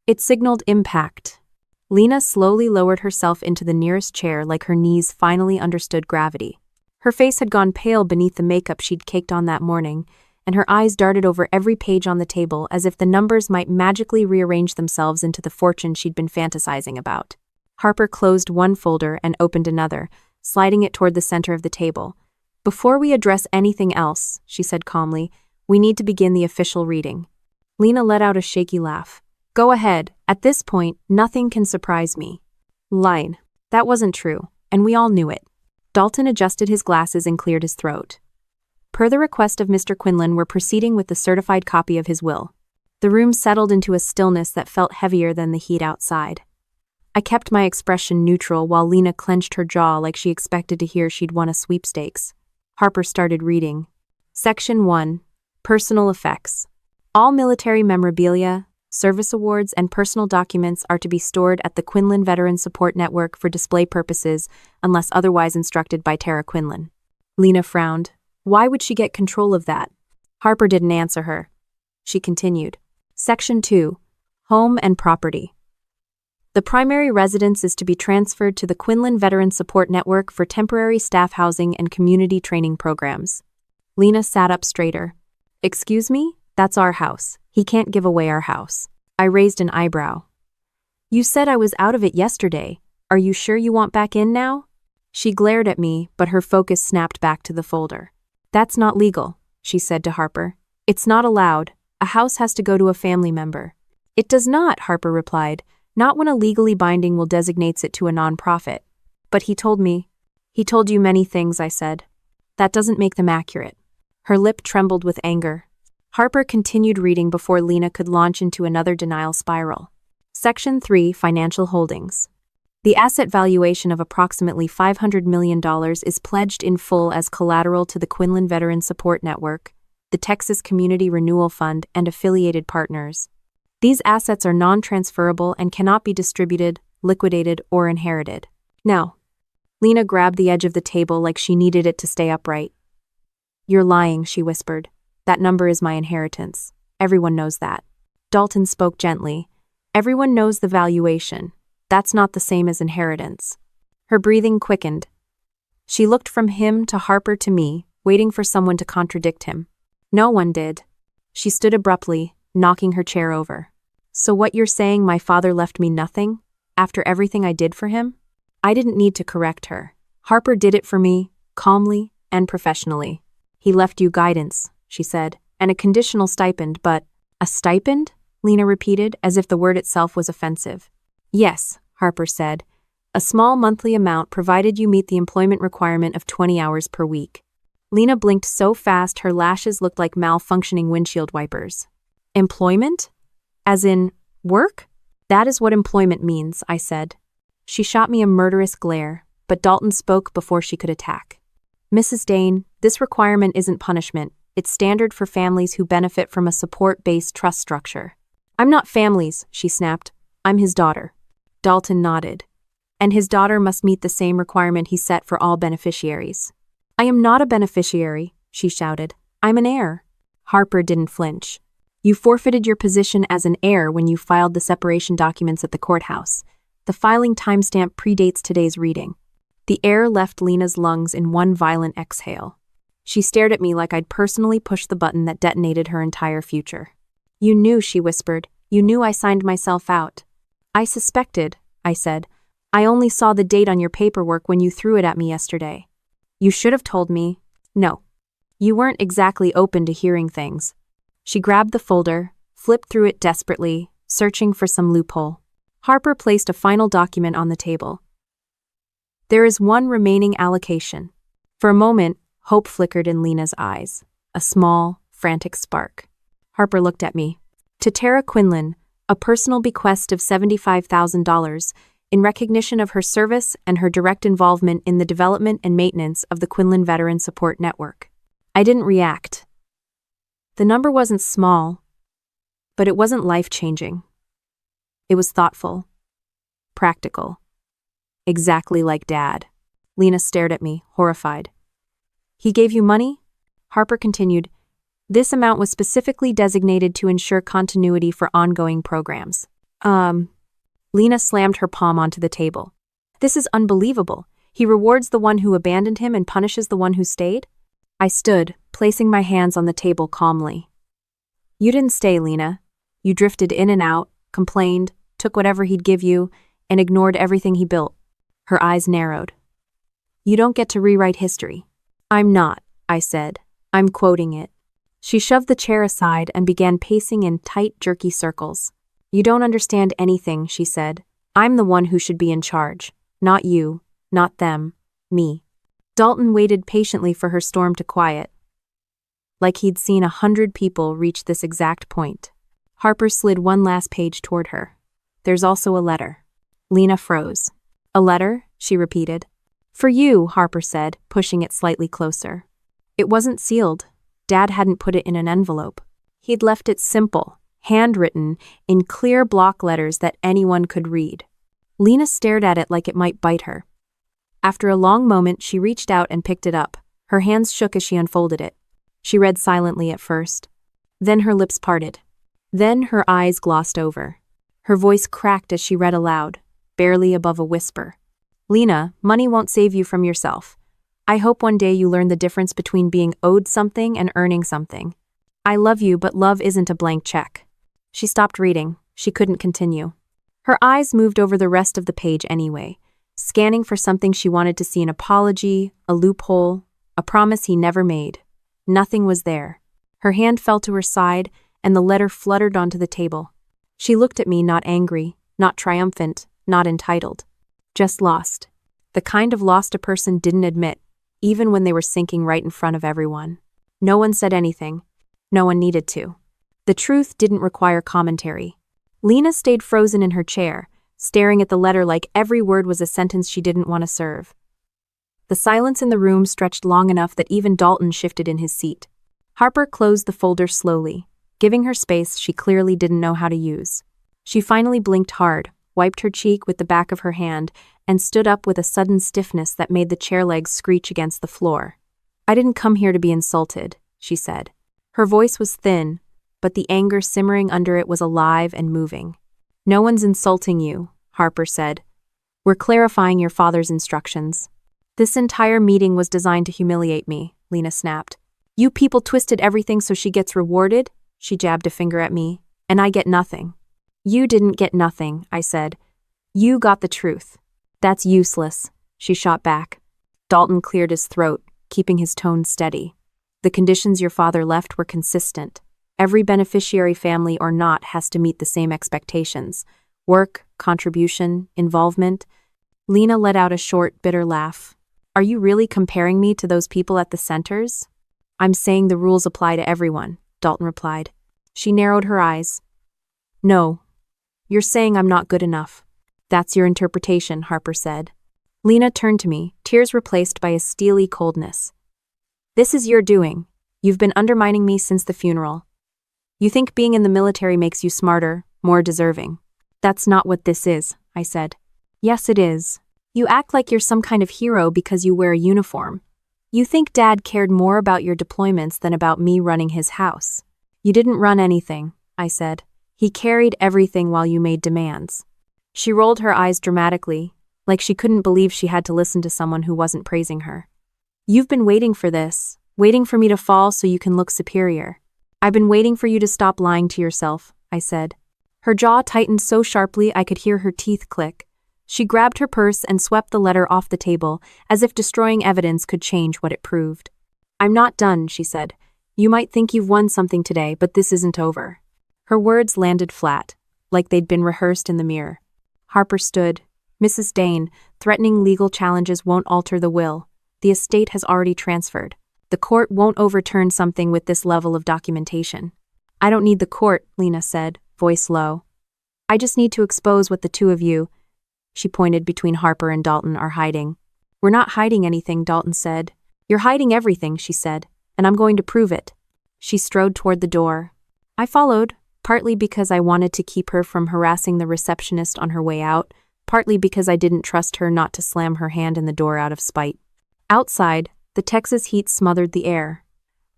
It signaled impact. Lena slowly lowered herself into the nearest chair like her knees finally understood gravity. Her face had gone pale beneath the makeup she'd caked on that morning, and her eyes darted over every page on the table as if the numbers might magically rearrange themselves into the fortune she'd been fantasizing about. Harper closed one folder and opened another, sliding it toward the center of the table. Before we address anything else, she said calmly, we need to begin the official reading. Lena let out a shaky laugh. Go ahead. At this point, nothing can surprise me. Line. That wasn't true, and we all knew it. Dalton adjusted his glasses and cleared his throat. Per the request of Mr. Quinlan, we're proceeding with the certified copy of his will. The room settled into a stillness that felt heavier than the heat outside. I kept my expression neutral while Lena clenched her jaw like she expected to hear she'd won a sweepstakes. Harper started reading. Section 1. Personal effects. All military memorabilia, service awards, and personal documents are to be stored at the Quinlan Veteran Support Network for display purposes unless otherwise instructed by Tara Quinlan. Lena frowned. Why would she get control of that? Harper didn't answer her. She continued. Section 2. Home and property. The primary residence is to be transferred to the Quinlan Veteran Support Network for temporary staff housing and community training programs. Lena sat up straighter. Excuse me? That's our house. He can't give away our house. I raised an eyebrow. You said I was out of it yesterday. Are you sure you want back in now? She glared at me, but her focus snapped back to the folder. That's not legal, she said to Harper. It's not allowed. A house has to go to a family member. It does not, Harper replied. Not when a legally binding will designates it to a nonprofit. But he told me. He told you many things, I said. That doesn't make them accurate. Her lip trembled with anger. Harper continued reading before Lena could launch into another denial spiral. Section 3. Financial holdings. The asset valuation of approximately $500 million is pledged in full as collateral to the Quinlan Veteran Support Network, the Texas Community Renewal Fund, and affiliated partners. These assets are non-transferable and cannot be distributed, liquidated, or inherited. Now, Lena grabbed the edge of the table like she needed it to stay upright. You're lying, she whispered. That number is my inheritance. Everyone knows that. Dalton spoke gently. Everyone knows the valuation. That's not the same as inheritance. Her breathing quickened. She looked from him to Harper to me, waiting for someone to contradict him. No one did. She stood abruptly, knocking her chair over. So what you're saying, my father left me nothing? After everything I did for him? I didn't need to correct her. Harper did it for me, calmly and professionally. He left you guidance, she said, and a conditional stipend, but... A stipend? Lena repeated, as if the word itself was offensive. Yes, Harper said. A small monthly amount provided you meet the employment requirement of 20 hours per week. Lena blinked so fast her lashes looked like malfunctioning windshield wipers. Employment? As in, work? That is what employment means, I said. She shot me a murderous glare, but Dalton spoke before she could attack. Mrs. Dane, this requirement isn't punishment. It's standard for families who benefit from a support-based trust structure. I'm not families, she snapped. I'm his daughter. Dalton nodded. And his daughter must meet the same requirement he set for all beneficiaries. I am not a beneficiary, she shouted. I'm an heir. Harper didn't flinch. You forfeited your position as an heir when you filed the separation documents at the courthouse. The filing timestamp predates today's reading. The air left Lena's lungs in one violent exhale. She stared at me like I'd personally pushed the button that detonated her entire future. You knew, she whispered. You knew I signed myself out. I suspected, I said. I only saw the date on your paperwork when you threw it at me yesterday. You should have told me. No. You weren't exactly open to hearing things. She grabbed the folder, flipped through it desperately, searching for some loophole. Harper placed a final document on the table. There is one remaining allocation. For a moment, hope flickered in Lena's eyes. A small, frantic spark. Harper looked at me. To Tara Quinlan, a personal bequest of $75,000, in recognition of her service and her direct involvement in the development and maintenance of the Quinlan Veteran Support Network. I didn't react. The number wasn't small, but it wasn't life-changing. It was thoughtful, practical, exactly like Dad. Lena stared at me, horrified. He gave you money? Harper continued. This amount was specifically designated to ensure continuity for ongoing programs. Lena slammed her palm onto the table. This is unbelievable. He rewards the one who abandoned him and punishes the one who stayed? I stood, placing my hands on the table calmly. You didn't stay, Lena. You drifted in and out, complained, took whatever he'd give you, and ignored everything he built. Her eyes narrowed. You don't get to rewrite history. I'm not, I said. I'm quoting it. She shoved the chair aside and began pacing in tight, jerky circles. You don't understand anything, she said. I'm the one who should be in charge. Not you, not them, me. Dalton waited patiently for her storm to quiet, like he'd seen 100 people reach this exact point. Harper slid one last page toward her. There's also a letter. Lena froze. A letter? She repeated. For you, Harper said, pushing it slightly closer. It wasn't sealed. Dad hadn't put it in an envelope. He'd left it simple, handwritten, in clear block letters that anyone could read. Lena stared at it like it might bite her. After a long moment, she reached out and picked it up. Her hands shook as she unfolded it. She read silently at first. Then her lips parted. Then her eyes glossed over. Her voice cracked as she read aloud, barely above a whisper. Lena, money won't save you from yourself. I hope one day you learn the difference between being owed something and earning something. I love you, but love isn't a blank check. She stopped reading. She couldn't continue. Her eyes moved over the rest of the page anyway, scanning for something she wanted to see: an apology, a loophole, a promise he never made. Nothing was there. Her hand fell to her side, and the letter fluttered onto the table. She looked at me, not angry, not triumphant, not entitled. Just lost. The kind of lost a person didn't admit, even when they were sinking right in front of everyone. No one said anything. No one needed to. The truth didn't require commentary. Lena stayed frozen in her chair, staring at the letter like every word was a sentence she didn't want to serve. The silence in the room stretched long enough that even Dalton shifted in his seat. Harper closed the folder slowly, giving her space she clearly didn't know how to use. She finally blinked hard, wiped her cheek with the back of her hand, and stood up with a sudden stiffness that made the chair legs screech against the floor. I didn't come here to be insulted, she said. Her voice was thin, but the anger simmering under it was alive and moving. No one's insulting you, Harper said. We're clarifying your father's instructions. This entire meeting was designed to humiliate me, Lena snapped. You people twisted everything so she gets rewarded? She jabbed a finger at me. And I get nothing. You didn't get nothing, I said. You got the truth. That's useless, she shot back. Dalton cleared his throat, keeping his tone steady. The conditions your father left were consistent. Every beneficiary, family or not, has to meet the same expectations. Work, contribution, involvement. Lena let out a short, bitter laugh. Are you really comparing me to those people at the centers? I'm saying the rules apply to everyone, Dalton replied. She narrowed her eyes. No. You're saying I'm not good enough. That's your interpretation, Harper said. Lena turned to me, tears replaced by a steely coldness. This is your doing. You've been undermining me since the funeral. You think being in the military makes you smarter, more deserving. That's not what this is, I said. Yes, it is. You act like you're some kind of hero because you wear a uniform. You think Dad cared more about your deployments than about me running his house. You didn't run anything, I said. He carried everything while you made demands. She rolled her eyes dramatically, like she couldn't believe she had to listen to someone who wasn't praising her. You've been waiting for this, waiting for me to fall so you can look superior. I've been waiting for you to stop lying to yourself, I said. Her jaw tightened so sharply I could hear her teeth click. She grabbed her purse and swept the letter off the table, as if destroying evidence could change what it proved. I'm not done, she said. You might think you've won something today, but this isn't over. Her words landed flat, like they'd been rehearsed in the mirror. Harper stood. Mrs. Dane, threatening legal challenges won't alter the will. The estate has already transferred. The court won't overturn something with this level of documentation. I don't need the court, Lena said, voice low. I just need to expose what the two of you. She pointed between Harper and Dalton are hiding. We're not hiding anything, Dalton said. You're hiding everything, she said, and I'm going to prove it. She strode toward the door. I followed, partly because I wanted to keep her from harassing the receptionist on her way out, partly because I didn't trust her not to slam her hand in the door out of spite. Outside, the Texas heat smothered the air.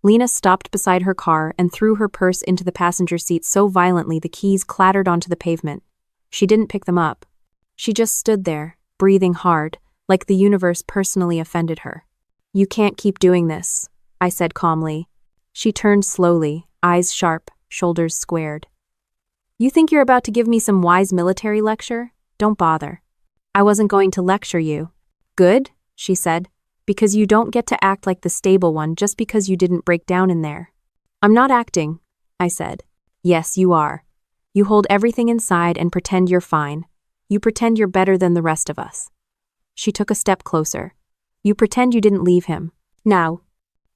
Lena stopped beside her car and threw her purse into the passenger seat so violently the keys clattered onto the pavement. She didn't pick them up. She just stood there, breathing hard, like the universe personally offended her. You can't keep doing this, I said calmly. She turned slowly, eyes sharp, shoulders squared. You think you're about to give me some wise military lecture? Don't bother. I wasn't going to lecture you. Good, she said, because you don't get to act like the stable one just because you didn't break down in there. I'm not acting, I said. Yes, you are. You hold everything inside and pretend you're fine. You pretend you're better than the rest of us. She took a step closer. You pretend you didn't leave him. Now.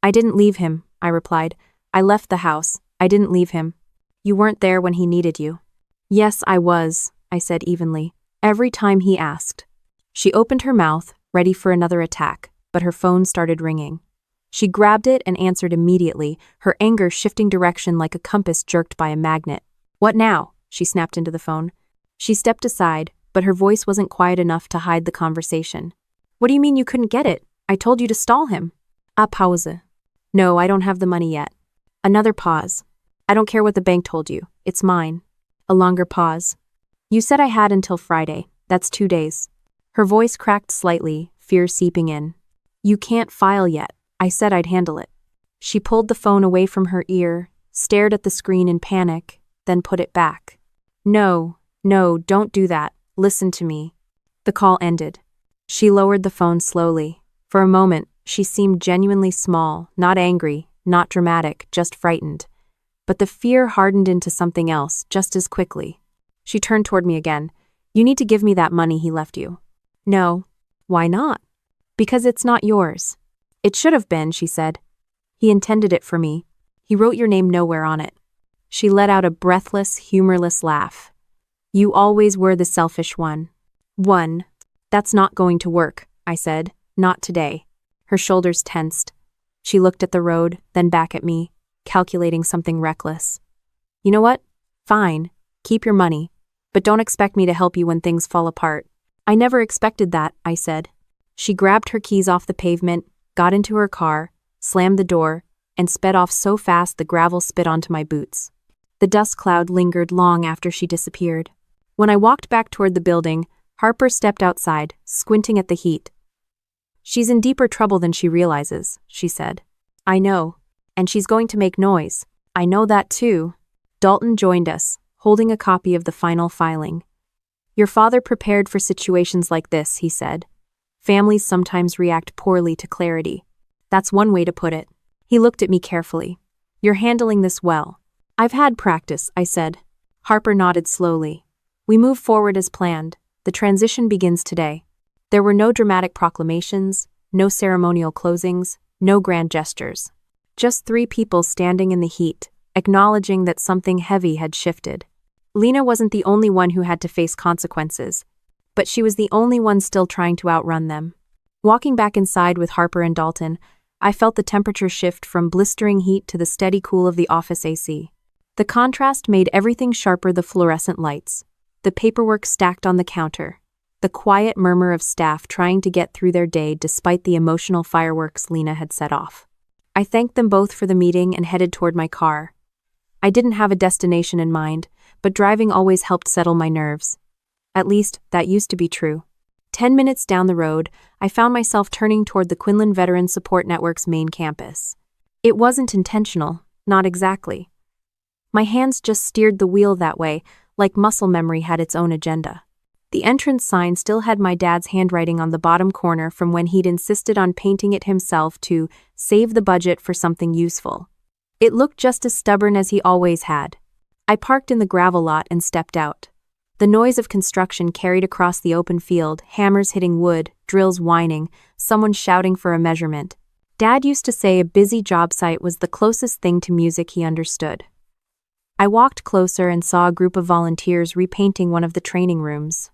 I didn't leave him, I replied. I left the house. I didn't leave him. You weren't there when he needed you. Yes, I was, I said evenly, every time he asked. She opened her mouth, ready for another attack, but her phone started ringing. She grabbed it and answered immediately, her anger shifting direction like a compass jerked by a magnet. What now? She snapped into the phone. She stepped aside, but her voice wasn't quiet enough to hide the conversation. What do you mean you couldn't get it? I told you to stall him. A pause. No, I don't have the money yet. Another pause. I don't care what the bank told you. It's mine. A longer pause. You said I had until Friday. That's 2 days. Her voice cracked slightly, fear seeping in. You can't file yet. I said I'd handle it. She pulled the phone away from her ear, stared at the screen in panic, then put it back. No, don't do that. Listen to me. The call ended. She lowered the phone slowly. For a moment, she seemed genuinely small, not angry, not dramatic, just frightened. But the fear hardened into something else just as quickly. She turned toward me again. You need to give me that money he left you. No. Why not? Because it's not yours. It should have been, she said. He intended it for me. He wrote your name nowhere on it. She let out a breathless, humorless laugh. You always were the selfish one. That's not going to work, I said. Not today. Her shoulders tensed. She looked at the road, then back at me, calculating something reckless. You know what? Fine. Keep your money. But don't expect me to help you when things fall apart. I never expected that, I said. She grabbed her keys off the pavement, got into her car, slammed the door, and sped off so fast the gravel spit onto my boots. The dust cloud lingered long after she disappeared. When I walked back toward the building, Harper stepped outside, squinting at the heat. She's in deeper trouble than she realizes, she said. I know. And she's going to make noise. I know that too. Dalton joined us, holding a copy of the final filing. Your father prepared for situations like this, he said. Families sometimes react poorly to clarity. That's one way to put it. He looked at me carefully. You're handling this well. I've had practice, I said. Harper nodded slowly. We move forward as planned. The transition begins today. There were no dramatic proclamations, no ceremonial closings, no grand gestures. Just 3 people standing in the heat, acknowledging that something heavy had shifted. Lena wasn't the only one who had to face consequences, but she was the only one still trying to outrun them. Walking back inside with Harper and Dalton, I felt the temperature shift from blistering heat to the steady cool of the office AC. The contrast made everything sharper: the fluorescent lights, the paperwork stacked on the counter, the quiet murmur of staff trying to get through their day despite the emotional fireworks Lena had set off. I thanked them both for the meeting and headed toward my car. I didn't have a destination in mind, but driving always helped settle my nerves. At least, that used to be true. 10 minutes down the road, I found myself turning toward the Quinlan Veteran Support Network's main campus. It wasn't intentional, not exactly. My hands just steered the wheel that way, like muscle memory had its own agenda. The entrance sign still had my dad's handwriting on the bottom corner from when he'd insisted on painting it himself to save the budget for something useful. It looked just as stubborn as he always had. I parked in the gravel lot and stepped out. The noise of construction carried across the open field, hammers hitting wood, drills whining, someone shouting for a measurement. Dad used to say a busy job site was the closest thing to music he understood. I walked closer and saw a group of volunteers repainting one of the training rooms.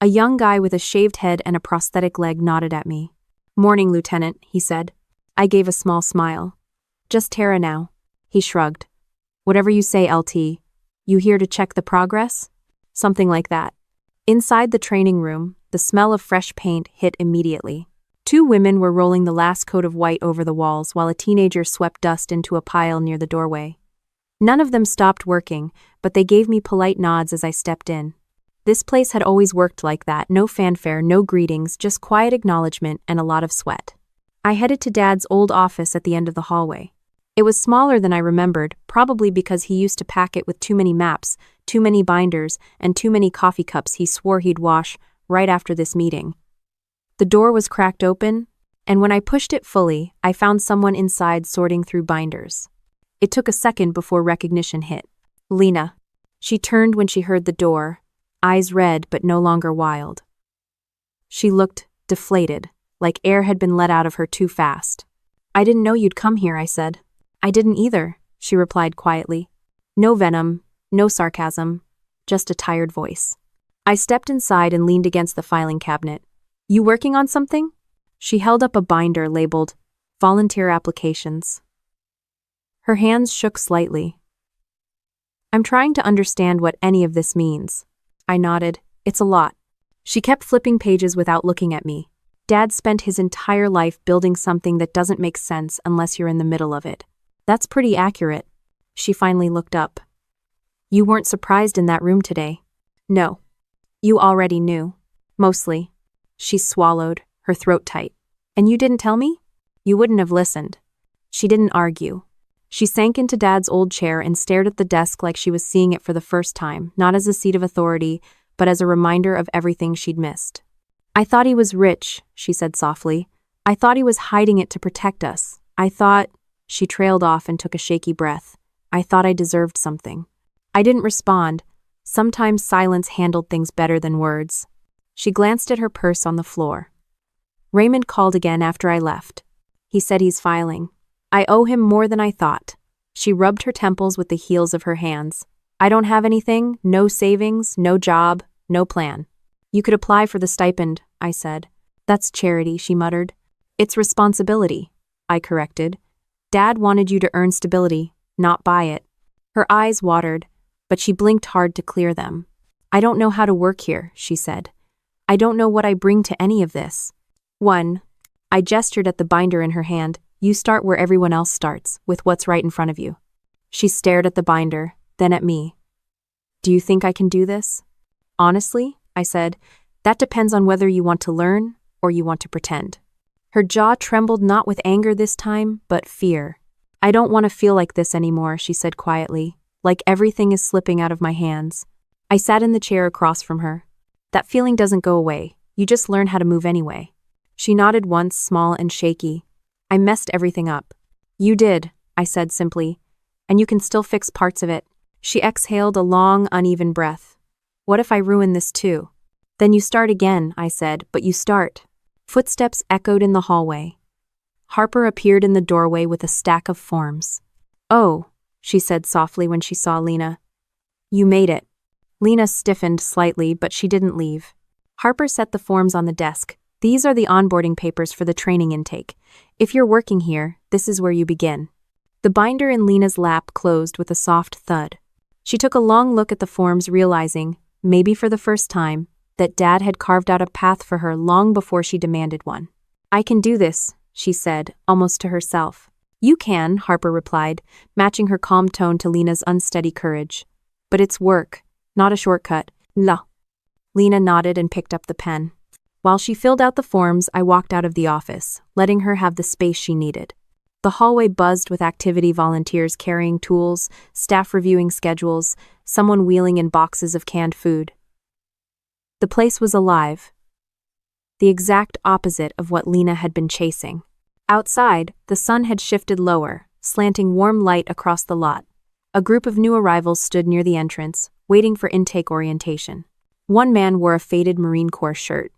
A young guy with a shaved head and a prosthetic leg nodded at me. "Morning, Lieutenant," he said. I gave a small smile. "Just Tara now." He shrugged. "Whatever you say, LT. You here to check the progress?" Something like that. Inside the training room, the smell of fresh paint hit immediately. Two women were rolling the last coat of white over the walls while a teenager swept dust into a pile near the doorway. None of them stopped working, but they gave me polite nods as I stepped in. This place had always worked like that, no fanfare, no greetings, just quiet acknowledgement and a lot of sweat. I headed to Dad's old office at the end of the hallway. It was smaller than I remembered, probably because he used to pack it with too many maps, too many binders, and too many coffee cups he swore he'd wash right after this meeting. The door was cracked open, and when I pushed it fully, I found someone inside sorting through binders. It took a second before recognition hit. Lena. She turned when she heard the door, eyes red but no longer wild. She looked deflated, like air had been let out of her too fast. "I didn't know you'd come here," I said. "I didn't either," she replied quietly. No venom, no sarcasm, just a tired voice. I stepped inside and leaned against the filing cabinet. "You working on something?" She held up a binder labeled Volunteer Applications. Her hands shook slightly. "I'm trying to understand what any of this means." I nodded. "It's a lot." She kept flipping pages without looking at me. "Dad spent his entire life building something that doesn't make sense unless you're in the middle of it." "That's pretty accurate." She finally looked up. "You weren't surprised in that room today?" "No. You already knew." "Mostly." She swallowed, her throat tight. "And you didn't tell me?" "You wouldn't have listened." She didn't argue. She sank into Dad's old chair and stared at the desk like she was seeing it for the first time, not as a seat of authority, but as a reminder of everything she'd missed. "I thought he was rich," she said softly. "I thought he was hiding it to protect us. I thought—" She trailed off and took a shaky breath. "I thought I deserved something." I didn't respond. Sometimes silence handled things better than words. She glanced at her purse on the floor. "Raymond called again after I left. He said he's filing. I owe him more than I thought." She rubbed her temples with the heels of her hands. "I don't have anything, no savings, no job, no plan." "You could apply for the stipend," I said. "That's charity," she muttered. "It's responsibility," I corrected. "Dad wanted you to earn stability, not buy it." Her eyes watered, but she blinked hard to clear them. "I don't know how to work here," she said. "I don't know what I bring to any of this." "One." I gestured at the binder in her hand. "You start where everyone else starts, with what's right in front of you." She stared at the binder, then at me. "Do you think I can do this?" "Honestly," I said, "that depends on whether you want to learn or you want to pretend." Her jaw trembled, not with anger this time, but fear. "I don't want to feel like this anymore," she said quietly, "like everything is slipping out of my hands." I sat in the chair across from her. "That feeling doesn't go away. You just learn how to move anyway." She nodded once, small and shaky. "I messed everything up." "You did," I said simply, "and you can still fix parts of it." She exhaled a long, uneven breath. "What if I ruin this too?" "Then you start again," I said, "but you start." Footsteps echoed in the hallway. Harper appeared in the doorway with a stack of forms. "Oh," she said softly when she saw Lena. "You made it." Lena stiffened slightly, but she didn't leave. Harper set the forms on the desk. "These are the onboarding papers for the training intake. If you're working here, this is where you begin." The binder in Lena's lap closed with a soft thud. She took a long look at the forms, realizing, maybe for the first time, that Dad had carved out a path for her long before she demanded one. "I can do this," she said, almost to herself. "You can," Harper replied, matching her calm tone to Lena's unsteady courage. "But it's work, not a shortcut." "La." Lena nodded and picked up the pen. While she filled out the forms, I walked out of the office, letting her have the space she needed. The hallway buzzed with activity volunteers carrying tools, staff reviewing schedules, someone wheeling in boxes of canned food. The place was alive. The exact opposite of what Lena had been chasing. Outside, the sun had shifted lower, slanting warm light across the lot. A group of new arrivals stood near the entrance, waiting for intake orientation. One man wore a faded Marine Corps shirt.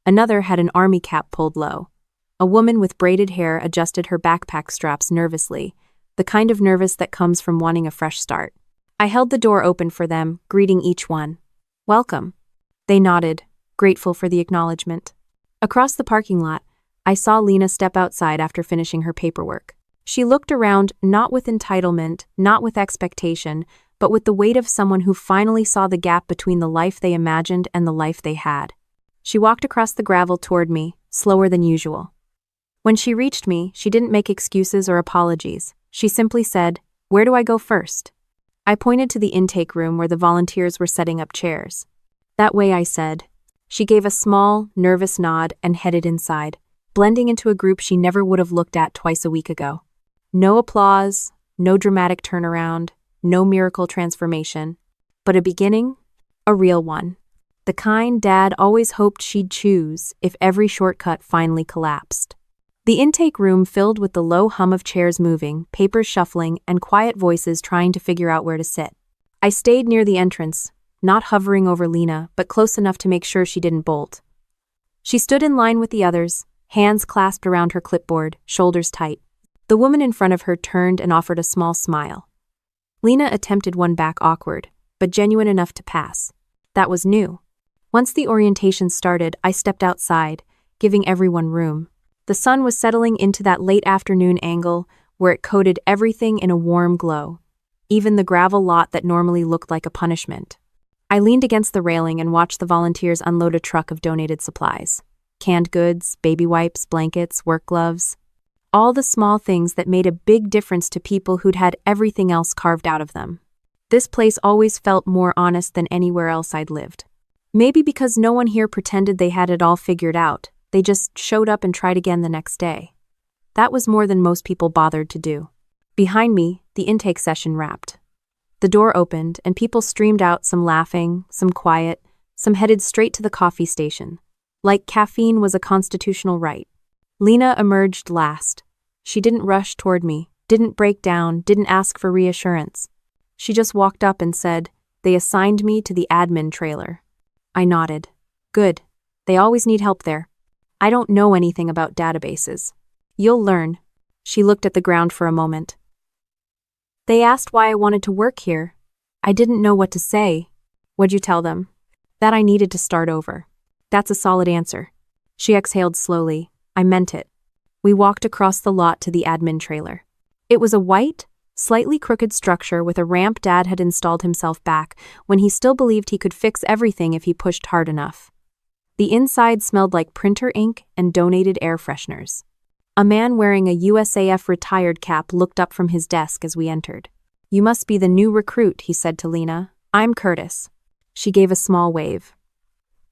Another had an army cap pulled low. A woman with braided hair adjusted her backpack straps nervously, the kind of nervous that comes from wanting a fresh start. I held the door open for them, greeting each one. "Welcome." They nodded, grateful for the acknowledgement. Across the parking lot, I saw Lena step outside after finishing her paperwork. She looked around not with entitlement, not with expectation, but with the weight of someone who finally saw the gap between the life they imagined and the life they had. She walked across the gravel toward me, slower than usual. When she reached me, she didn't make excuses or apologies. She simply said, "Where do I go first?" I pointed to the intake room where the volunteers were setting up chairs. "That way," I said. She gave a small, nervous nod and headed inside, blending into a group she never would have looked at twice a week ago. No applause, no dramatic turnaround, no miracle transformation, but a beginning, a real one. The kind Dad always hoped she'd choose if every shortcut finally collapsed. The intake room filled with the low hum of chairs moving, papers shuffling, and quiet voices trying to figure out where to sit. I stayed near the entrance, not hovering over Lena, but close enough to make sure she didn't bolt. She stood in line with the others, hands clasped around her clipboard, shoulders tight. The woman in front of her turned and offered a small smile. Lena attempted one back, awkward, but genuine enough to pass. That was new. Once the orientation started, I stepped outside, giving everyone room. The sun was settling into that late afternoon angle where it coated everything in a warm glow, even the gravel lot that normally looked like a punishment. I leaned against the railing and watched the volunteers unload a truck of donated supplies. Canned goods, baby wipes, blankets, work gloves. All the small things that made a big difference to people who'd had everything else carved out of them. This place always felt more honest than anywhere else I'd lived. Maybe because no one here pretended they had it all figured out. They just showed up and tried again the next day. That was more than most people bothered to do. Behind me, the intake session wrapped. The door opened, and people streamed out, some laughing, some quiet, some headed straight to the coffee station. Like caffeine was a constitutional right. Lena emerged last. She didn't rush toward me, didn't break down, didn't ask for reassurance. She just walked up and said, "They assigned me to the admin trailer." I nodded. "Good. They always need help there. I don't know anything about databases." "You'll learn." She looked at the ground for a moment. "They asked why I wanted to work here. I didn't know what to say." "What'd you tell them?" "That I needed to start over." "That's a solid answer." She exhaled slowly. I meant it. We walked across the lot to the admin trailer. It was a white, slightly crooked structure with a ramp Dad had installed himself back when he still believed he could fix everything if he pushed hard enough. The inside smelled like printer ink and donated air fresheners. A man wearing a USAF retired cap looked up from his desk as we entered. "You must be the new recruit," he said to Lena. "I'm Curtis." She gave a small wave.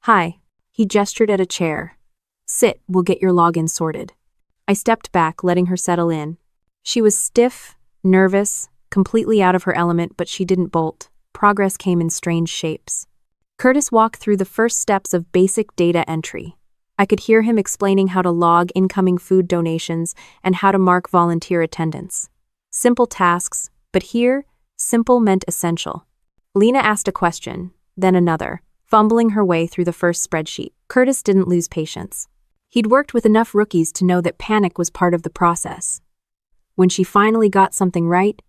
"Hi." He gestured at a chair. "Sit, we'll get your login sorted." I stepped back, letting her settle in. She was stiff, nervous, completely out of her element, but she didn't bolt. Progress came in strange shapes. Curtis walked through the first steps of basic data entry. I could hear him explaining how to log incoming food donations and how to mark volunteer attendance. Simple tasks, but here, simple meant essential. Lena asked a question, then another, fumbling her way through the first spreadsheet. Curtis didn't lose patience. He'd worked with enough rookies to know that panic was part of the process. When she finally got something right,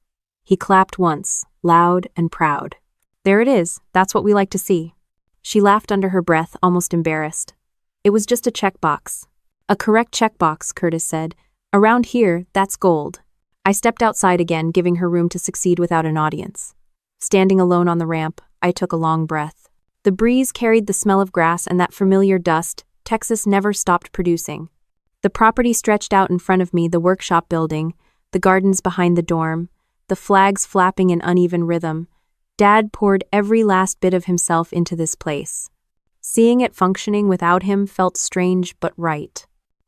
he clapped once, loud and proud. "There it is, that's what we like to see." She laughed under her breath, almost embarrassed. "It was just a checkbox." "A correct checkbox," Curtis said. "Around here, that's gold." I stepped outside again, giving her room to succeed without an audience. Standing alone on the ramp, I took a long breath. The breeze carried the smell of grass and that familiar dust Texas never stopped producing. The property stretched out in front of me, the workshop building, the gardens behind the dorm, the flags flapping in uneven rhythm. Dad poured every last bit of himself into this place. Seeing it functioning without him felt strange but right.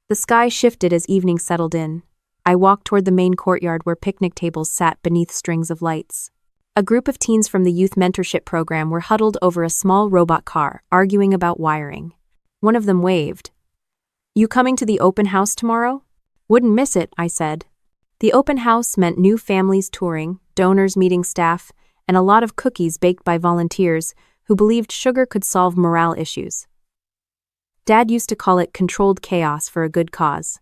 The sky shifted as evening settled in. I walked toward the main courtyard where picnic tables sat beneath strings of lights. A group of teens from the youth mentorship program were huddled over a small robot car, arguing about wiring. One of them waved. "You coming to the open house tomorrow?" "Wouldn't miss it," I said. The open house meant new families touring, donors meeting staff, and a lot of cookies baked by volunteers who believed sugar could solve morale issues. Dad used to call it controlled chaos for a good cause.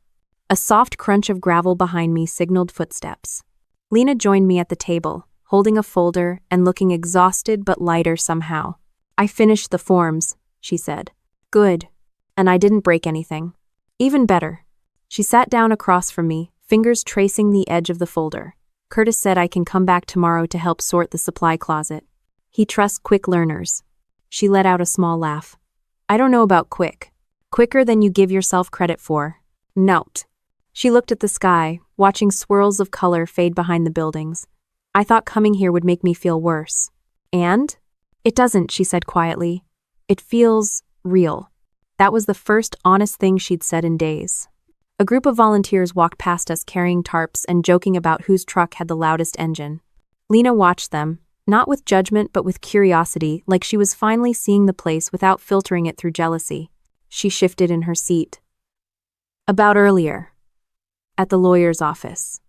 A soft crunch of gravel behind me signaled footsteps. Lena joined me at the table, holding a folder and looking exhausted but lighter somehow. "I finished the forms," she said. Good. And I didn't break anything. Even better. She sat down across from me, fingers tracing the edge of the folder. Curtis said I can come back tomorrow to help sort the supply closet. He trusts quick learners. She let out a small laugh. I don't know about quick. Quicker than you give yourself credit for. Note. She looked at the sky, watching swirls of color fade behind the buildings. I thought coming here would make me feel worse. And? It doesn't, she said quietly. It feels real. That was the first honest thing she'd said in days. A group of volunteers walked past us carrying tarps and joking about whose truck had the loudest engine. Lena watched them, not with judgment but with curiosity, like she was finally seeing the place without filtering it through jealousy. She shifted in her seat. About earlier. At the lawyer's office.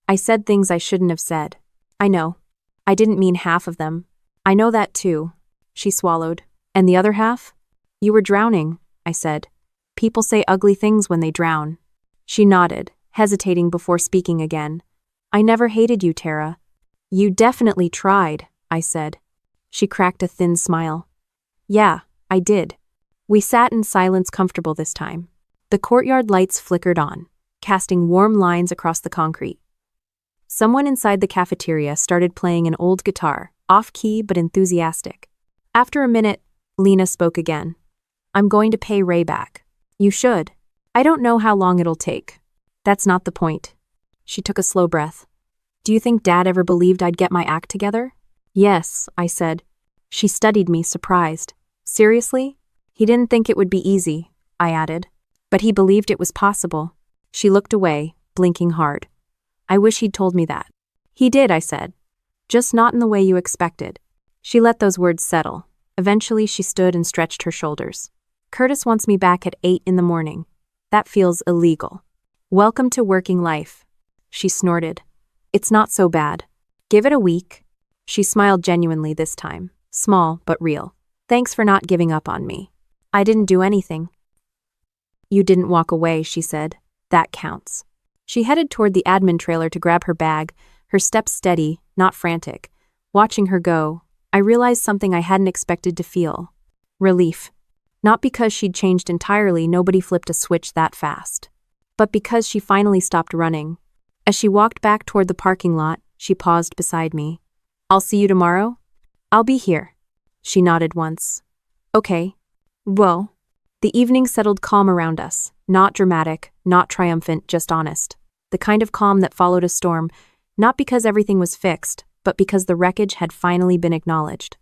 I said things I shouldn't have said. I know. I didn't mean half of them. I know that too. She swallowed. And the other half? You were drowning, I said. People say ugly things when they drown. She nodded, hesitating before speaking again. I never hated you, Tara. You definitely tried, I said. She cracked a thin smile. Yeah, I did. We sat in silence, comfortable this time. The courtyard lights flickered on, casting warm lines across the concrete. Someone inside the cafeteria started playing an old guitar, off-key but enthusiastic. After a minute, Lena spoke again. I'm going to pay Ray back. You should. I don't know how long it'll take. That's not the point. She took a slow breath. Do you think Dad ever believed I'd get my act together? Yes, I said. She studied me, surprised. Seriously? He didn't think it would be easy, I added. But he believed it was possible. She looked away, blinking hard. I wish he'd told me that. He did, I said. Just not in the way you expected. She let those words settle. Eventually she stood and stretched her shoulders. Curtis wants me back at 8 in the morning. That feels illegal. Welcome to working life. She snorted. It's not so bad. Give it a week. She smiled genuinely this time. Small, but real. Thanks for not giving up on me. I didn't do anything. You didn't walk away, she said. That counts. She headed toward the admin trailer to grab her bag, her steps steady, not frantic. Watching her go, I realized something I hadn't expected to feel. Relief. Not because she'd changed entirely, nobody flipped a switch that fast. But because she finally stopped running. As she walked back toward the parking lot, she paused beside me. I'll see you tomorrow? I'll be here. She nodded once. Okay. Whoa. The evening settled calm around us. Not dramatic, not triumphant, just honest. The kind of calm that followed a storm, not because everything was fixed, but because the wreckage had finally been acknowledged.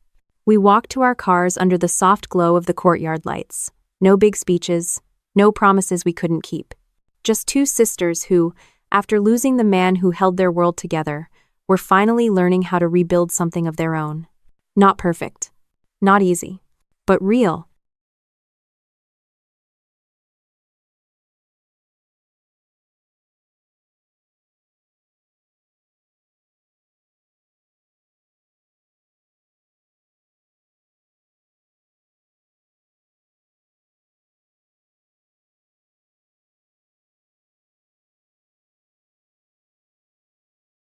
We walked to our cars under the soft glow of the courtyard lights. No big speeches, no promises we couldn't keep. Just two sisters who, after losing the man who held their world together, were finally learning how to rebuild something of their own. Not perfect. Not easy. But real.